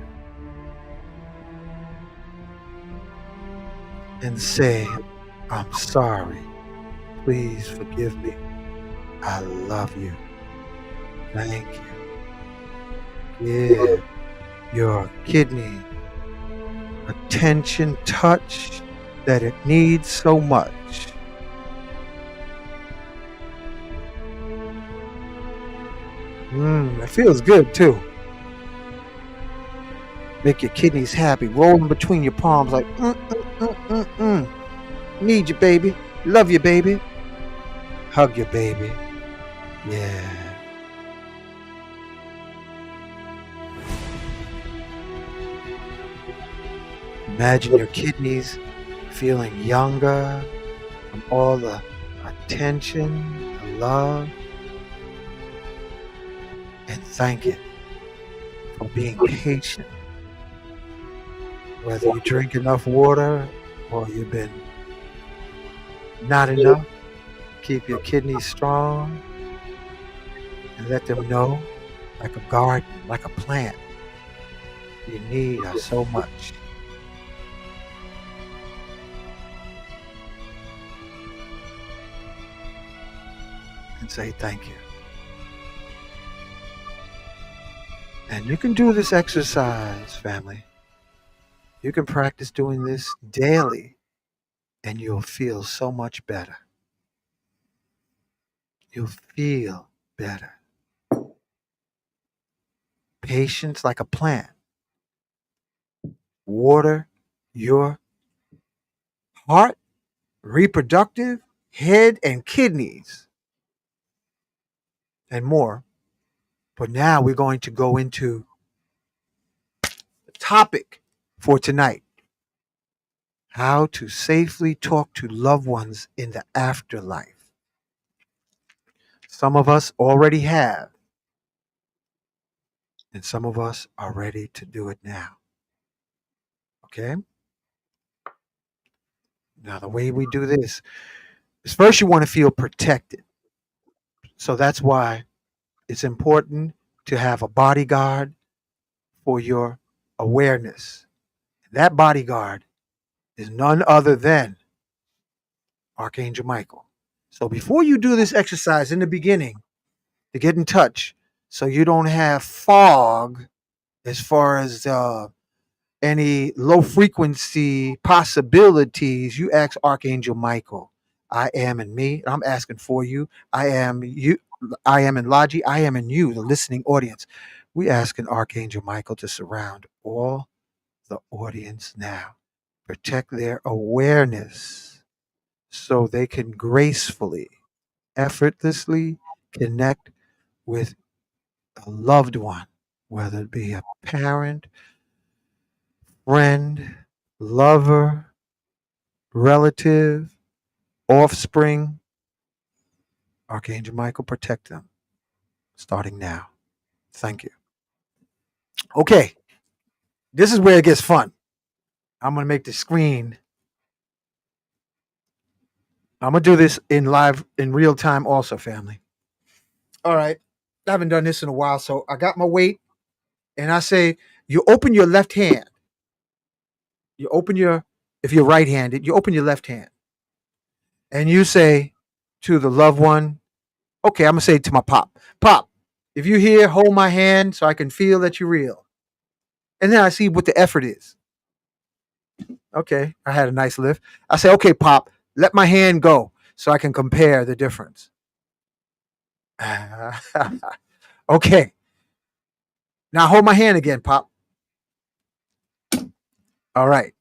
And say, I'm sorry. Please forgive me. I love you. Thank you. Give your kidney attention, touch that it needs so much. It feels good too. Make your kidneys happy. Roll them between your palms like, Need you, baby. Love you, baby. Hug your baby. Yeah. Imagine your kidneys feeling younger from all the attention, the love, and thank it for being patient. Whether you drink enough water or you've been not enough, keep your kidneys strong and let them know, like a garden, like a plant, you need us so much. And say thank you. And you can do this exercise, family. You can practice doing this daily and you'll feel so much better. You'll feel better. Patience like a plant. Water your heart, reproductive, head, and kidneys, and more. But now we're going to go into the topic for tonight: how to safely talk to loved ones in the afterlife. Some of us already have, and some of us are ready to do it now. Okay? Now, the way we do this is first you want to feel protected. So that's why it's important to have a bodyguard for your awareness. That bodyguard is none other than Archangel Michael. So before you do this exercise in the beginning to get in touch, so you don't have fog as far as any low frequency possibilities, you ask Archangel Michael, I am in me. I'm asking for you. I am you. I am in Logi. I am in you, the listening audience. We asking Archangel Michael to surround all the audience now. Protect their awareness so they can gracefully, effortlessly connect with a loved one, whether it be a parent, friend, lover, relative, offspring. Archangel Michael, protect them starting now. Thank you. Okay, this is where it gets fun. I'm going to make the screen. I'm going to do this in live, in real time also, family. All right. I haven't done this in a while, so I got my weight, and I say, you open your left hand. You open your, if you're right-handed, you open your left hand, and you say to the loved one, okay, I'm gonna say it to my pop, pop. If you here, hold my hand so I can feel that you're real, and then I see what the effort is. Okay, I had a nice lift. I say, okay, pop, let my hand go so I can compare the difference. Okay, now hold my hand again, pop. All right,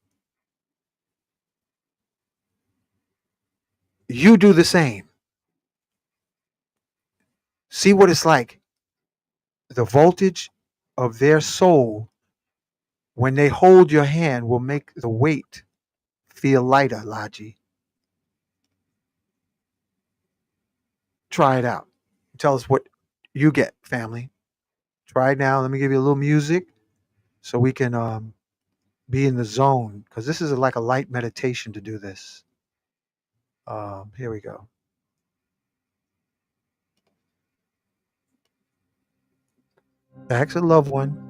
you do the same. See what it's like. The voltage of their soul when they hold your hand will make the weight feel lighter, Laji. Try it out. Tell us what you get, family. Try it now. Let me give you a little music so we can be in the zone because this is like a light meditation to do this. Here we go. Ask a loved one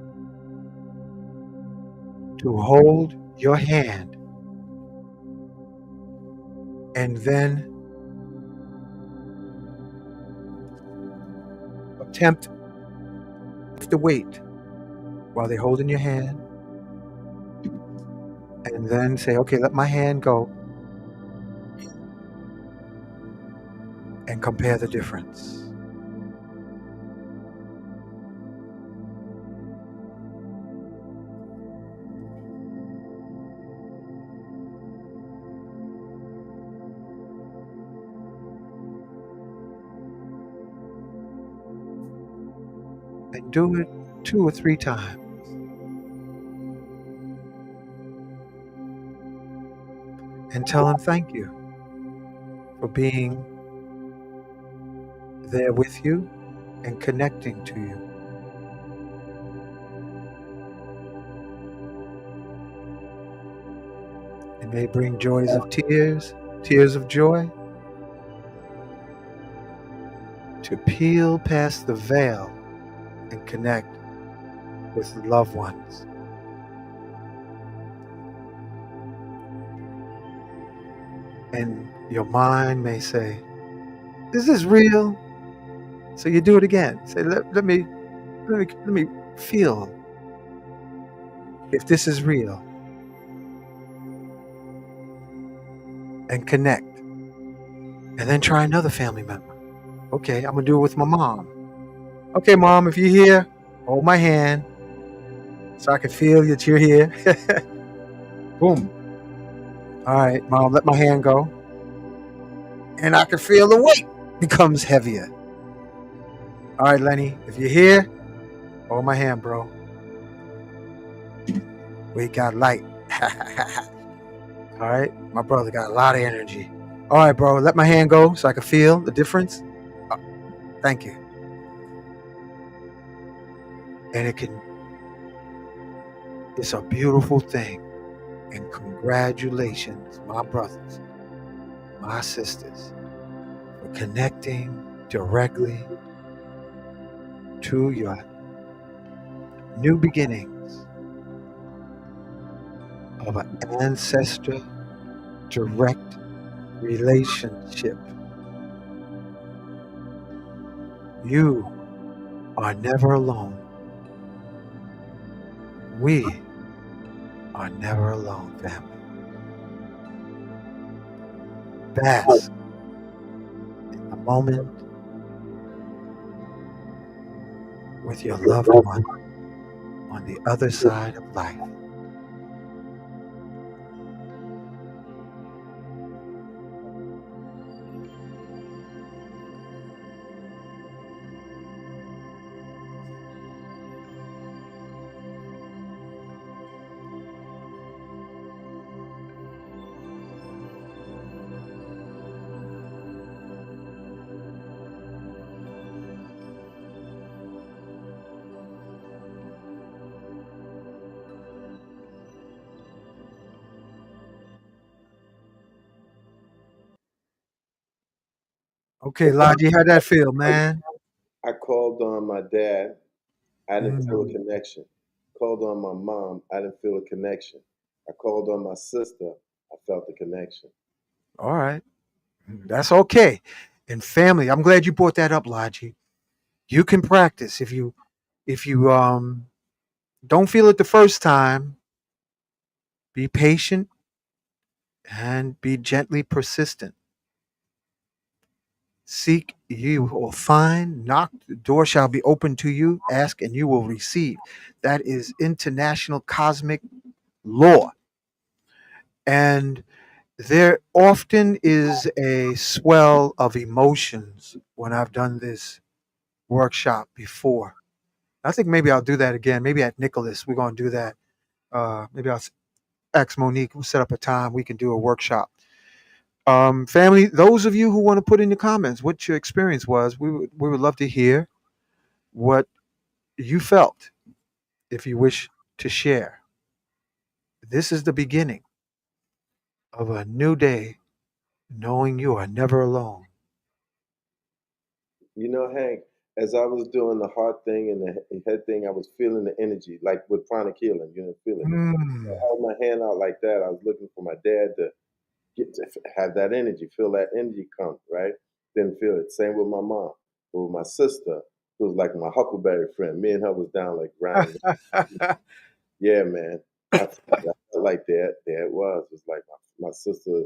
to hold your hand and then attempt to wait while they're holding your hand and then say, okay, let my hand go and compare the difference. And do it 2 or 3 times and tell them thank you for being there with you and connecting to you. It may bring joys of tears, tears of joy, to peel past the veil and connect with loved ones. And your mind may say, is this real? So you do it again. Say, let me feel if this is real and connect. And then try another family member. Okay, I'm gonna do it with my mom. Okay, mom, if you're here, hold my hand so I can feel that you're here. Boom. All right, mom, let my hand go. And I can feel the weight becomes heavier. All right, Lenny, if you're here, hold my hand, bro. We got light. All right, my brother got a lot of energy. All right, bro, let my hand go so I can feel the difference. Uh, Thank you. And it's a beautiful thing. And congratulations, my brothers, my sisters, for connecting directly to your new beginnings of an ancestor direct relationship. You are never alone. We are never alone, family. Bask in the moment with your loved one on the other side of life. Okay, Laji, how'd that feel, man? I called on my dad. I didn't feel a Mm. connection. Called on my mom. I didn't feel a connection. I called on my sister. I felt the connection. All right. That's okay. And family, I'm glad you brought that up, Logi. You can practice if you don't feel it the first time, be patient and be gently persistent. Seek, you will find. Knock, the door shall be open to you. Ask, and you will receive. That is international cosmic law. And there often is a swell of emotions when I've done this workshop before. I think maybe I'll do that again. Maybe at Nicholas, we're going to do that. Maybe I'll ask Monique. We'll set up a time we can do a workshop. Family, those of you who want to put in the comments what your experience was, we would love to hear what you felt if you wish to share. This is the beginning of a new day, knowing you are never alone. You know, Hank, as I was doing the heart thing and the head thing, I was feeling the energy, like with pranic healing, feel it. I Mm, held my hand out like that. I was looking for my dad to get to have that energy, feel that energy come, right? Didn't feel it. Same with my mom. But with my sister, who was like my huckleberry friend. Me and her was down like ground. Yeah, man. I felt like that. There it was. It was like my sister.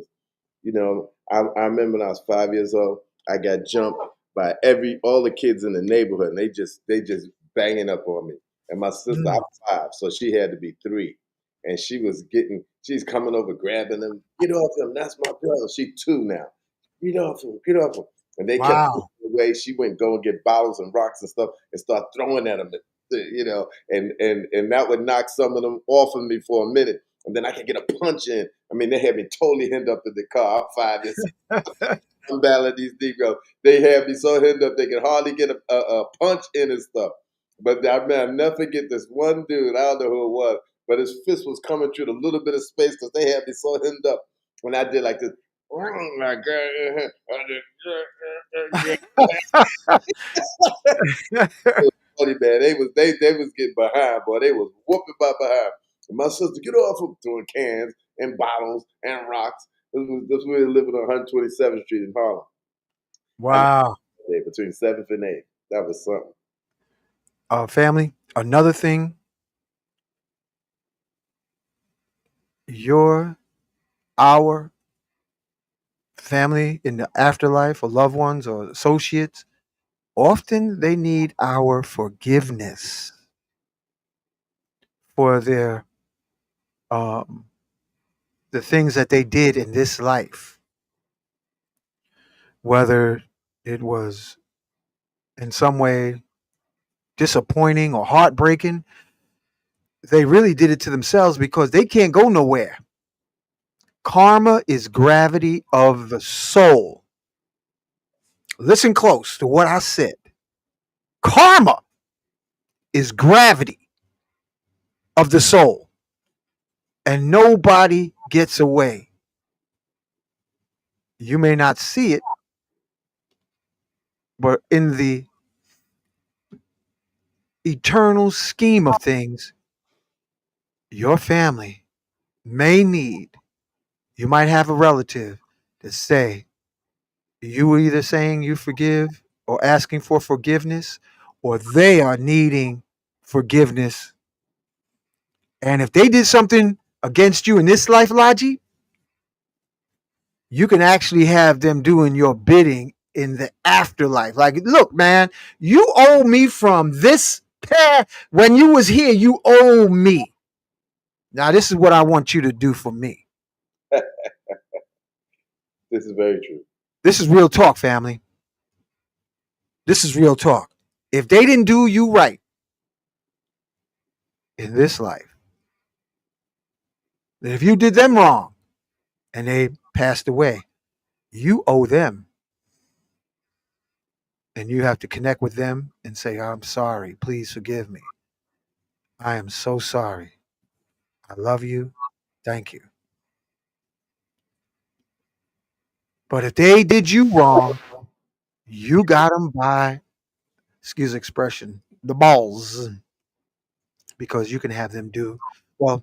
I remember when I was 5 years old, I got jumped by all the kids in the neighborhood, and they just banging up on me. And my sister, I'm mm. 5, so she had to be 3, and she's coming over, grabbing him. Get off him! That's my brother. She 2 now. Get off him! Get off him! And they kept pushing Wow. away. She went go and get bottles and rocks and stuff, and start throwing at him. And that would knock some of them off of me for a minute, and then I could get a punch in. I mean, they had me totally hemmed up in the car. I'm 5 years I'm battling these Negroes. They had me so hemmed up they could hardly get a punch in and stuff. But I'll never forget this one dude. I don't know who it was, but his fist was coming through the little bit of space because they had me so hemmed up. When I did like this, funny man, they was getting behind, boy. They was whooping my behind. And my sister, get off him, throwing cans and bottles and rocks. This was we were living on 127th Street in Harlem. I never Wow. day between 7th and 8th. That was something. Family, another thing, your, our family in the afterlife or loved ones or associates, often they need our forgiveness for um, the things that they did in this life, whether it was in some way disappointing or heartbreaking. They really did it to themselves because they can't go nowhere. Karma is gravity of the soul. Listen close to what I said. Karma is gravity of the soul, and nobody gets away. You may not see it, but in the eternal scheme of things, your family may need, you might have a relative to say, you were either saying you forgive or asking for forgiveness, or they are needing forgiveness. And if they did something against you in this life, Logi, you can actually have them doing your bidding in the afterlife. Like, look, man, you owe me from this pair. When you was here, you owe me. Now, this is what I want you to do for me. This is very true. This is real talk, family. This is real talk. If they didn't do you right in this life, then if you did them wrong and they passed away, you owe them. And you have to connect with them and say, I'm sorry. Please forgive me. I am so sorry. I love you. Thank you. But if they did you wrong, you got them by excuse the expression, the balls, because you can have them do, well,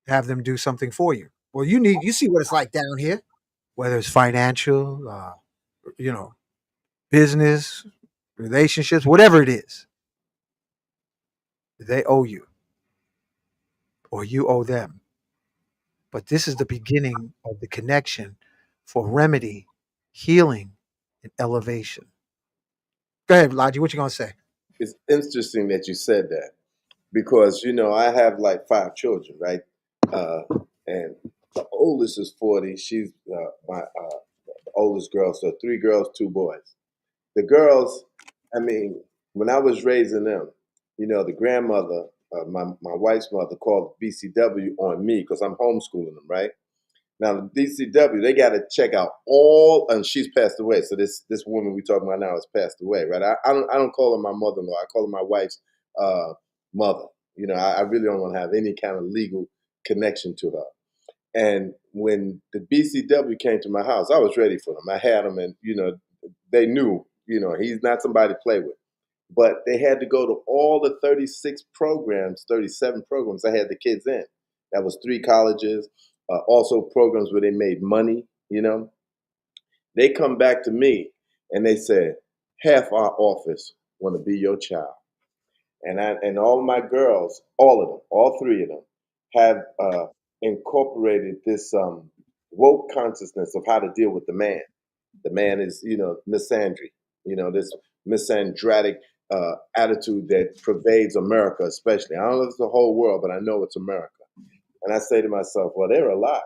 have them do something for you. Well, you see what it's like down here, whether it's financial, you know, business, relationships, whatever it is, they owe you or you owe them. But this is the beginning of the connection for remedy, healing, and elevation. Go ahead, Logi. What you gonna say? It's interesting that you said that because I have like 5 children, right? Uh, and the oldest is 40. She's my oldest girl, so 3 girls, 2 boys. The girls, I mean, when I was raising them, the grandmother, my wife's mother, called BCW on me because I'm homeschooling them, right? Now the BCW, they got to check out all, and she's passed away. So this woman we talking about now has passed away, right? I don't call her my mother-in-law. I call her my wife's uh, mother. I really don't want to have any kind of legal connection to her. And when the BCW came to my house, I was ready for them. I had them, and they knew, he's not somebody to play with. But they had to go to all the 36 programs, 37 programs I had the kids in. That was 3 colleges, also programs where they made money. They come back to me and they said, half our office want to be your child. And all my girls, all of them, all 3 of them, have incorporated this woke consciousness of how to deal with the man. The man is, misandry, this misandritic attitude that pervades America, especially. I don't know if it's the whole world, but I know it's America. And I say to myself, well, they're alive,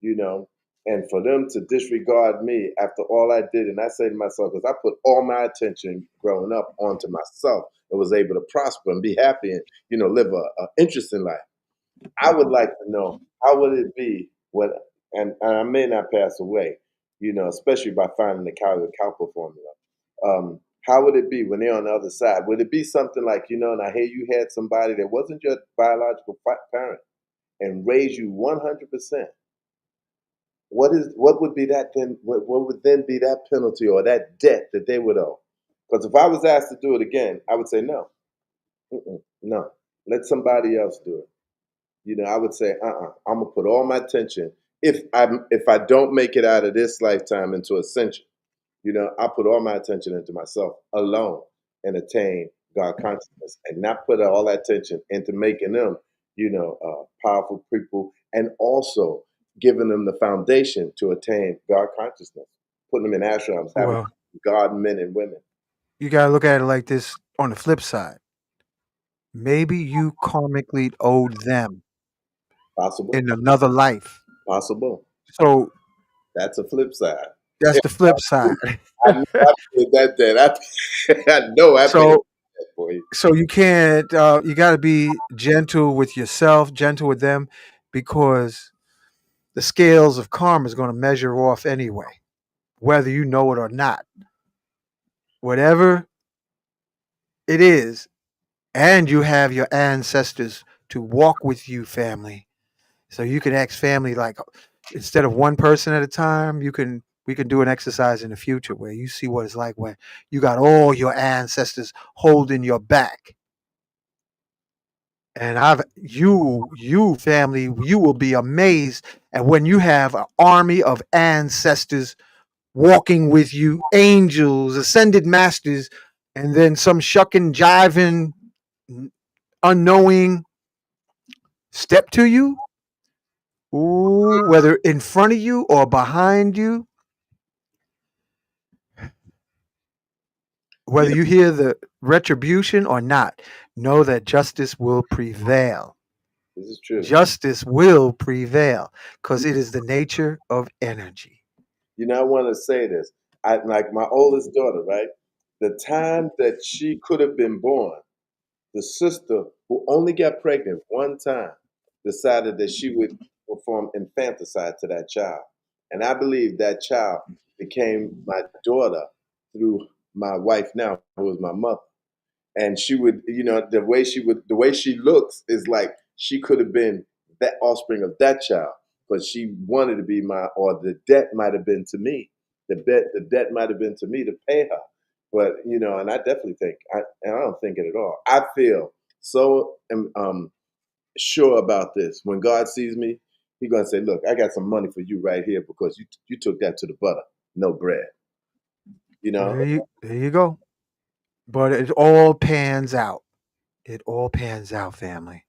you know, and for them to disregard me after all I did, and I say to myself, because I put all my attention growing up onto myself and was able to prosper and be happy and, live a interesting life. I would like to know how would it be when, and I may not pass away, especially by finding the Cowper formula. How would it be when they're on the other side? Would it be something like, and I hear you had somebody that wasn't your biological parent and raised you 100%? What would be that then? What would then be that penalty or that debt that they would owe? Because if I was asked to do it again, I would say no, no. Let somebody else do it. I would say, I'm gonna put all my attention. If I don't make it out of this lifetime into ascension, I put all my attention into myself alone and attain God consciousness, and not put all that attention into making them, powerful people, and also giving them the foundation to attain God consciousness, putting them in ashrams, having Well, God men and women. you gotta look at it like this on the flip side. Maybe you karmically owed them Possible, in another life. possible. So That's a flip side. that's the flip side. I know I paid that debt. I know I paid so that for you. so you can't you got to be gentle with yourself, gentle with them, because the scales of karma is going to measure off anyway, whether you know it or not. Whatever it is, and you have your ancestors to walk with you, family. So you can ask family, like, instead of one person at a time, we can do an exercise in the future where you see what it's like when you got all your ancestors holding your back. And you family, you will be amazed at when you have an army of ancestors walking with you, angels, ascended masters, and then some shucking, jiving, unknowing step to you. Ooh, whether in front of you or behind you, You whether know, you hear the retribution or not, know that justice will prevail. this is true. Justice will prevail because it is the nature of energy. I want to say this. I like my oldest daughter, right? The time that she could have been born, the sister who only got pregnant one time decided that she would perform infanticide to that child. And I believe that child became my daughter through my wife now, who is my mother. And she would, the way she looks is like she could have been that offspring of that child, but she wanted to be or the debt might have been to me. The debt might have been to me to pay her, But and I definitely think and I don't think it at all. I feel so sure about this. When God sees me, He's gonna say, "Look, I got some money for you right here because you took that to the butter, no bread." You know, There you go. But it all pans out. It all pans out, family.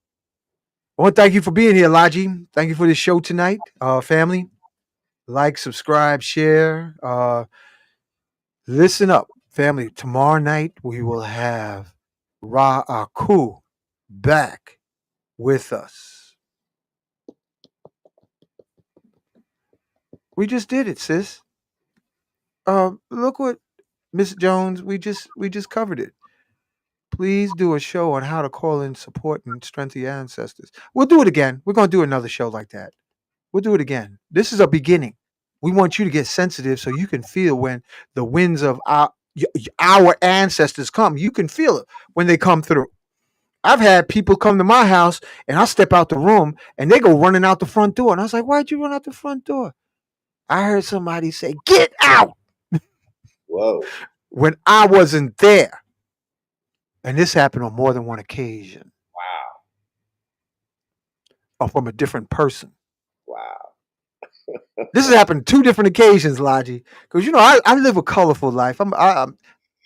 I want to thank you for being here, Laji. Thank you for this show tonight, family. Like, subscribe, share. Listen up, family. Tomorrow night we will have Ra Aku back with us. We just did it, sis. Look what Miss Jones. We just covered it. Please do a show on how to call in support and strengthen your ancestors. We'll do it again. We're gonna do another show like that. We'll do it again. This is a beginning. We want you to get sensitive so you can feel when the winds of our ancestors come. You can feel it when they come through. I've had people come to my house and I step out the room and they go running out the front door. And I was like, why'd you run out the front door? I heard somebody say, get out whoa, when I wasn't there. And this happened on more than one occasion or from a different person. wow, This has happened 2 different occasions, Logi. Because I live a colorful life. I'm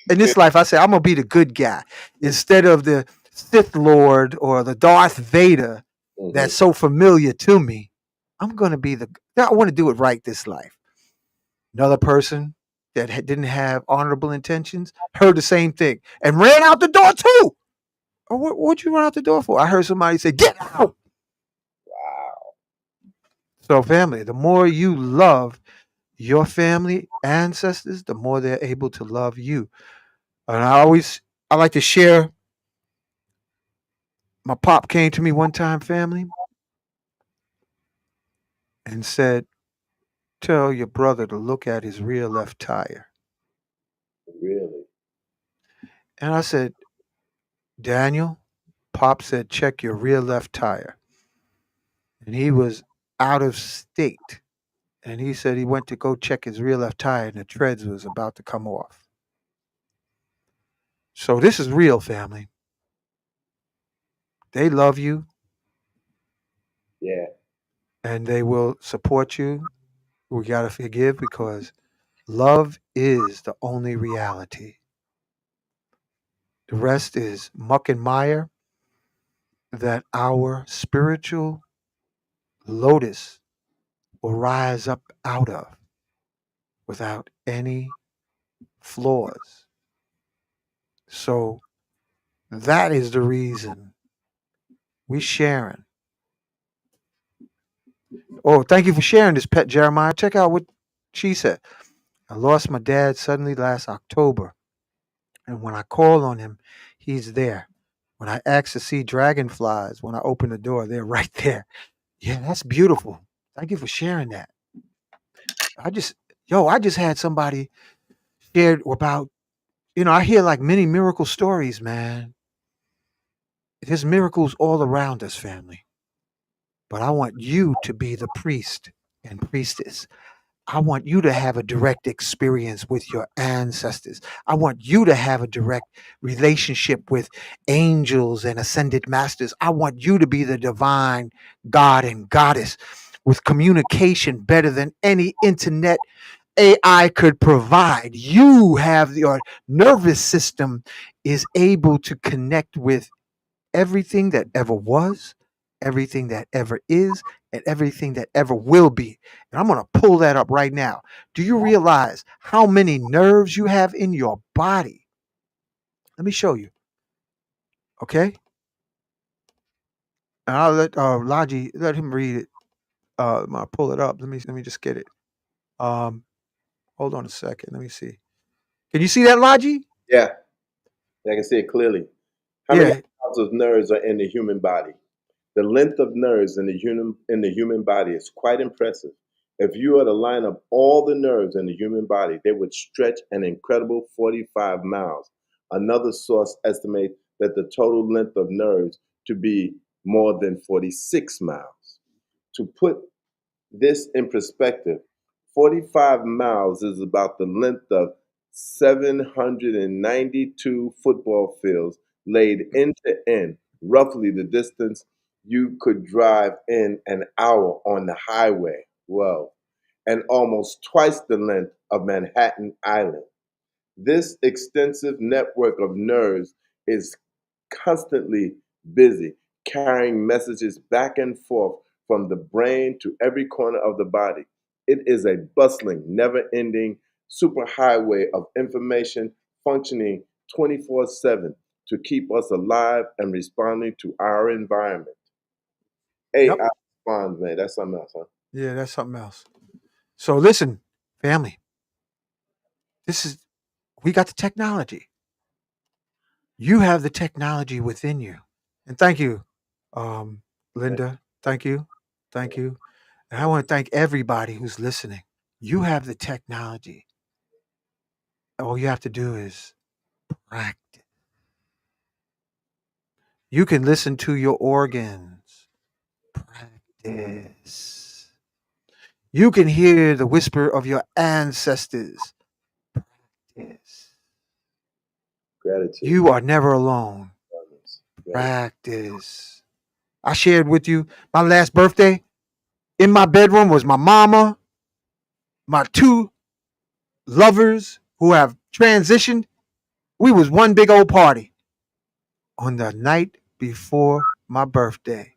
in this life. I say I'm gonna be the good guy instead of the Sith Lord or the Darth Vader hmm that's so familiar to me. I'm gonna be I want to do it right this life. Another person that didn't have honorable intentions heard the same thing and ran out the door too. Oh, what'd you run out the door for? I heard somebody say, "Get out." wow, So, family, the more you love your family ancestors, the more they're able to love you. And I like to share. My pop came to me one time, family, and said, "Tell your brother to look at his rear left tire." really, And I said, "Daniel," Pop said, "check your rear left tire." And he was out of state. And he said he went to go check his rear left tire and the treads was about to come off. So this is real, family. They love you yeah, and they will support you. We got to forgive because love is the only reality. The rest is muck and mire that our spiritual lotus will rise up out of without any flaws. So that is the reason we sharing. Oh, thank you for sharing this, Pet Jeremiah. Check out what she said. I lost my dad suddenly last October, and when I call on him, he's there. When I ask to see dragonflies, when I open the door, they're right there. Yeah, that's beautiful. Thank you for sharing that. I just, I just had somebody shared about, I hear like many miracle stories, man. There's miracles all around us, family. But I want you to be the priest and priestess. I want you to have a direct experience with your ancestors. I want you to have a direct relationship with angels and ascended masters. I want you to be the divine God and goddess with communication better than any internet AI could provide. You have your nervous system is able to connect with everything that ever was, everything that ever is, and everything that ever will be. And I'm going to pull that up right now. Do you realize how many nerves you have in your body? Let me show you. Okay. And I'll let Laji let him read it. I'll pull it up. Let me just get it. Um, hold on a second. Let me see. Can you see that, Laji? yeah. I can see it clearly. How many Yeah. miles of nerves are in the human body? The length of nerves in the human body is quite impressive. If you were to line up all the nerves in the human body, they would stretch an incredible 45 miles. Another source estimates that the total length of nerves to be more than 46 miles. To put this in perspective, 45 miles is about the length of 792 football fields laid end to end, roughly the distance you could drive in an hour on the highway. Whoa. And almost twice the length of Manhattan Island. This extensive network of nerves is constantly busy, carrying messages back and forth from the brain to every corner of the body. It is a bustling, never ending superhighway of information functioning 24/7 to keep us alive and responding to our environment. Yep. AI responds, man. That's something else, huh? Yeah, that's something else. So listen, family, this is we got the technology. You have the technology within you. And thank you, Linda. Thank you. Thank you. And I want to thank everybody who's listening. You have the technology. All you have to do is practice. You can listen to your organs. Practice. You can hear the whisper of your ancestors. Practice. Gratitude. You are never alone. Gratitude. Practice. I shared with you my last birthday. In my bedroom was my mama, my two lovers who have transitioned. We was one big old party on the night before my birthday.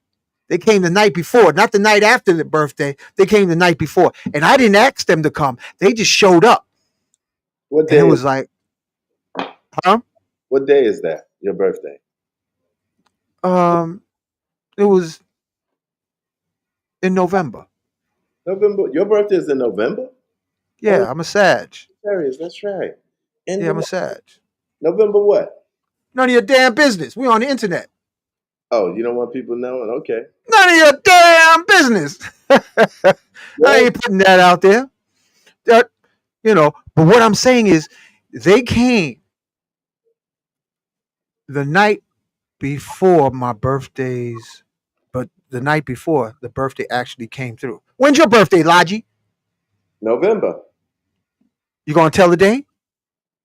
They came the night before, not the night after the birthday. They came the night before. And I didn't ask them to come. They just showed up. What And it day is was like, huh? what day is that? Your birthday? Um, it was in November. November. Your birthday is in November? Oh, Yeah, I'm a Sag. serious. That's right. End Yeah, of I'm a Sag. November what? None of your damn business. We on the internet. Oh, you don't want people knowing? Okay. None of your damn business. I Well, ain't putting that out there. That, but what I'm saying is they came the night before my birthdays, but the night before the birthday actually came through. When's your birthday, Logi? November. You gonna tell the day?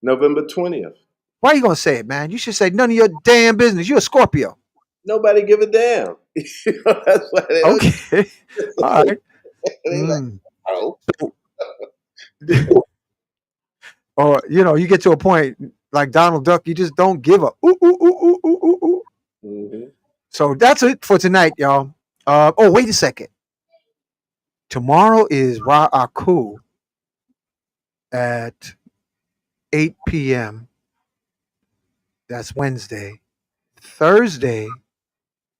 November 20th. Why you gonna say it, man? You should say none of your damn business. You're a Scorpio. Nobody give a damn. That's why they don't. Okay. All right. They like, Mm. oh. Or you get to a point like Donald Duck, you just don't give a ooh ooh ooh ooh ooh ooh ooh. Hmm. So that's it for tonight, y'all. Oh, wait a second. Tomorrow is Ra'aku at 8 p.m. That's Wednesday. Thursday,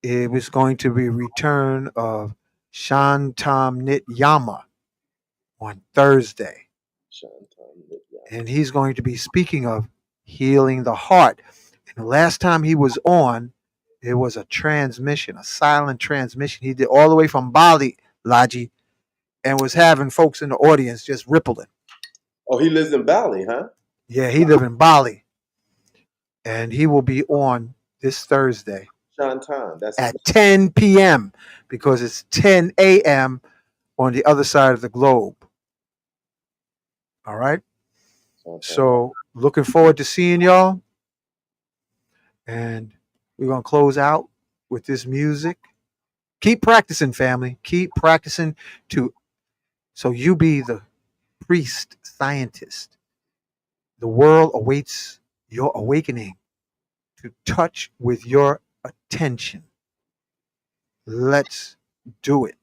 it was going to be return of Shantam Nit Yama on Thursday. And he's going to be speaking of healing the heart. And the last time he was on, it was a transmission, a silent transmission. He did all the way from Bali, Laji, and was having folks in the audience just rippling. Oh, he lives in Bali, huh? Yeah, he live in Bali. And he will be on this Thursday Shantan. That's his at 10 p.m. because it's 10 a.m. on the other side of the globe. All right. name. Shantan. So looking forward to seeing y'all. And we're going to close out with this music. Keep practicing, family. Keep practicing so you be the priest scientist. The world awaits your awakening to touch with your attention. Let's do it.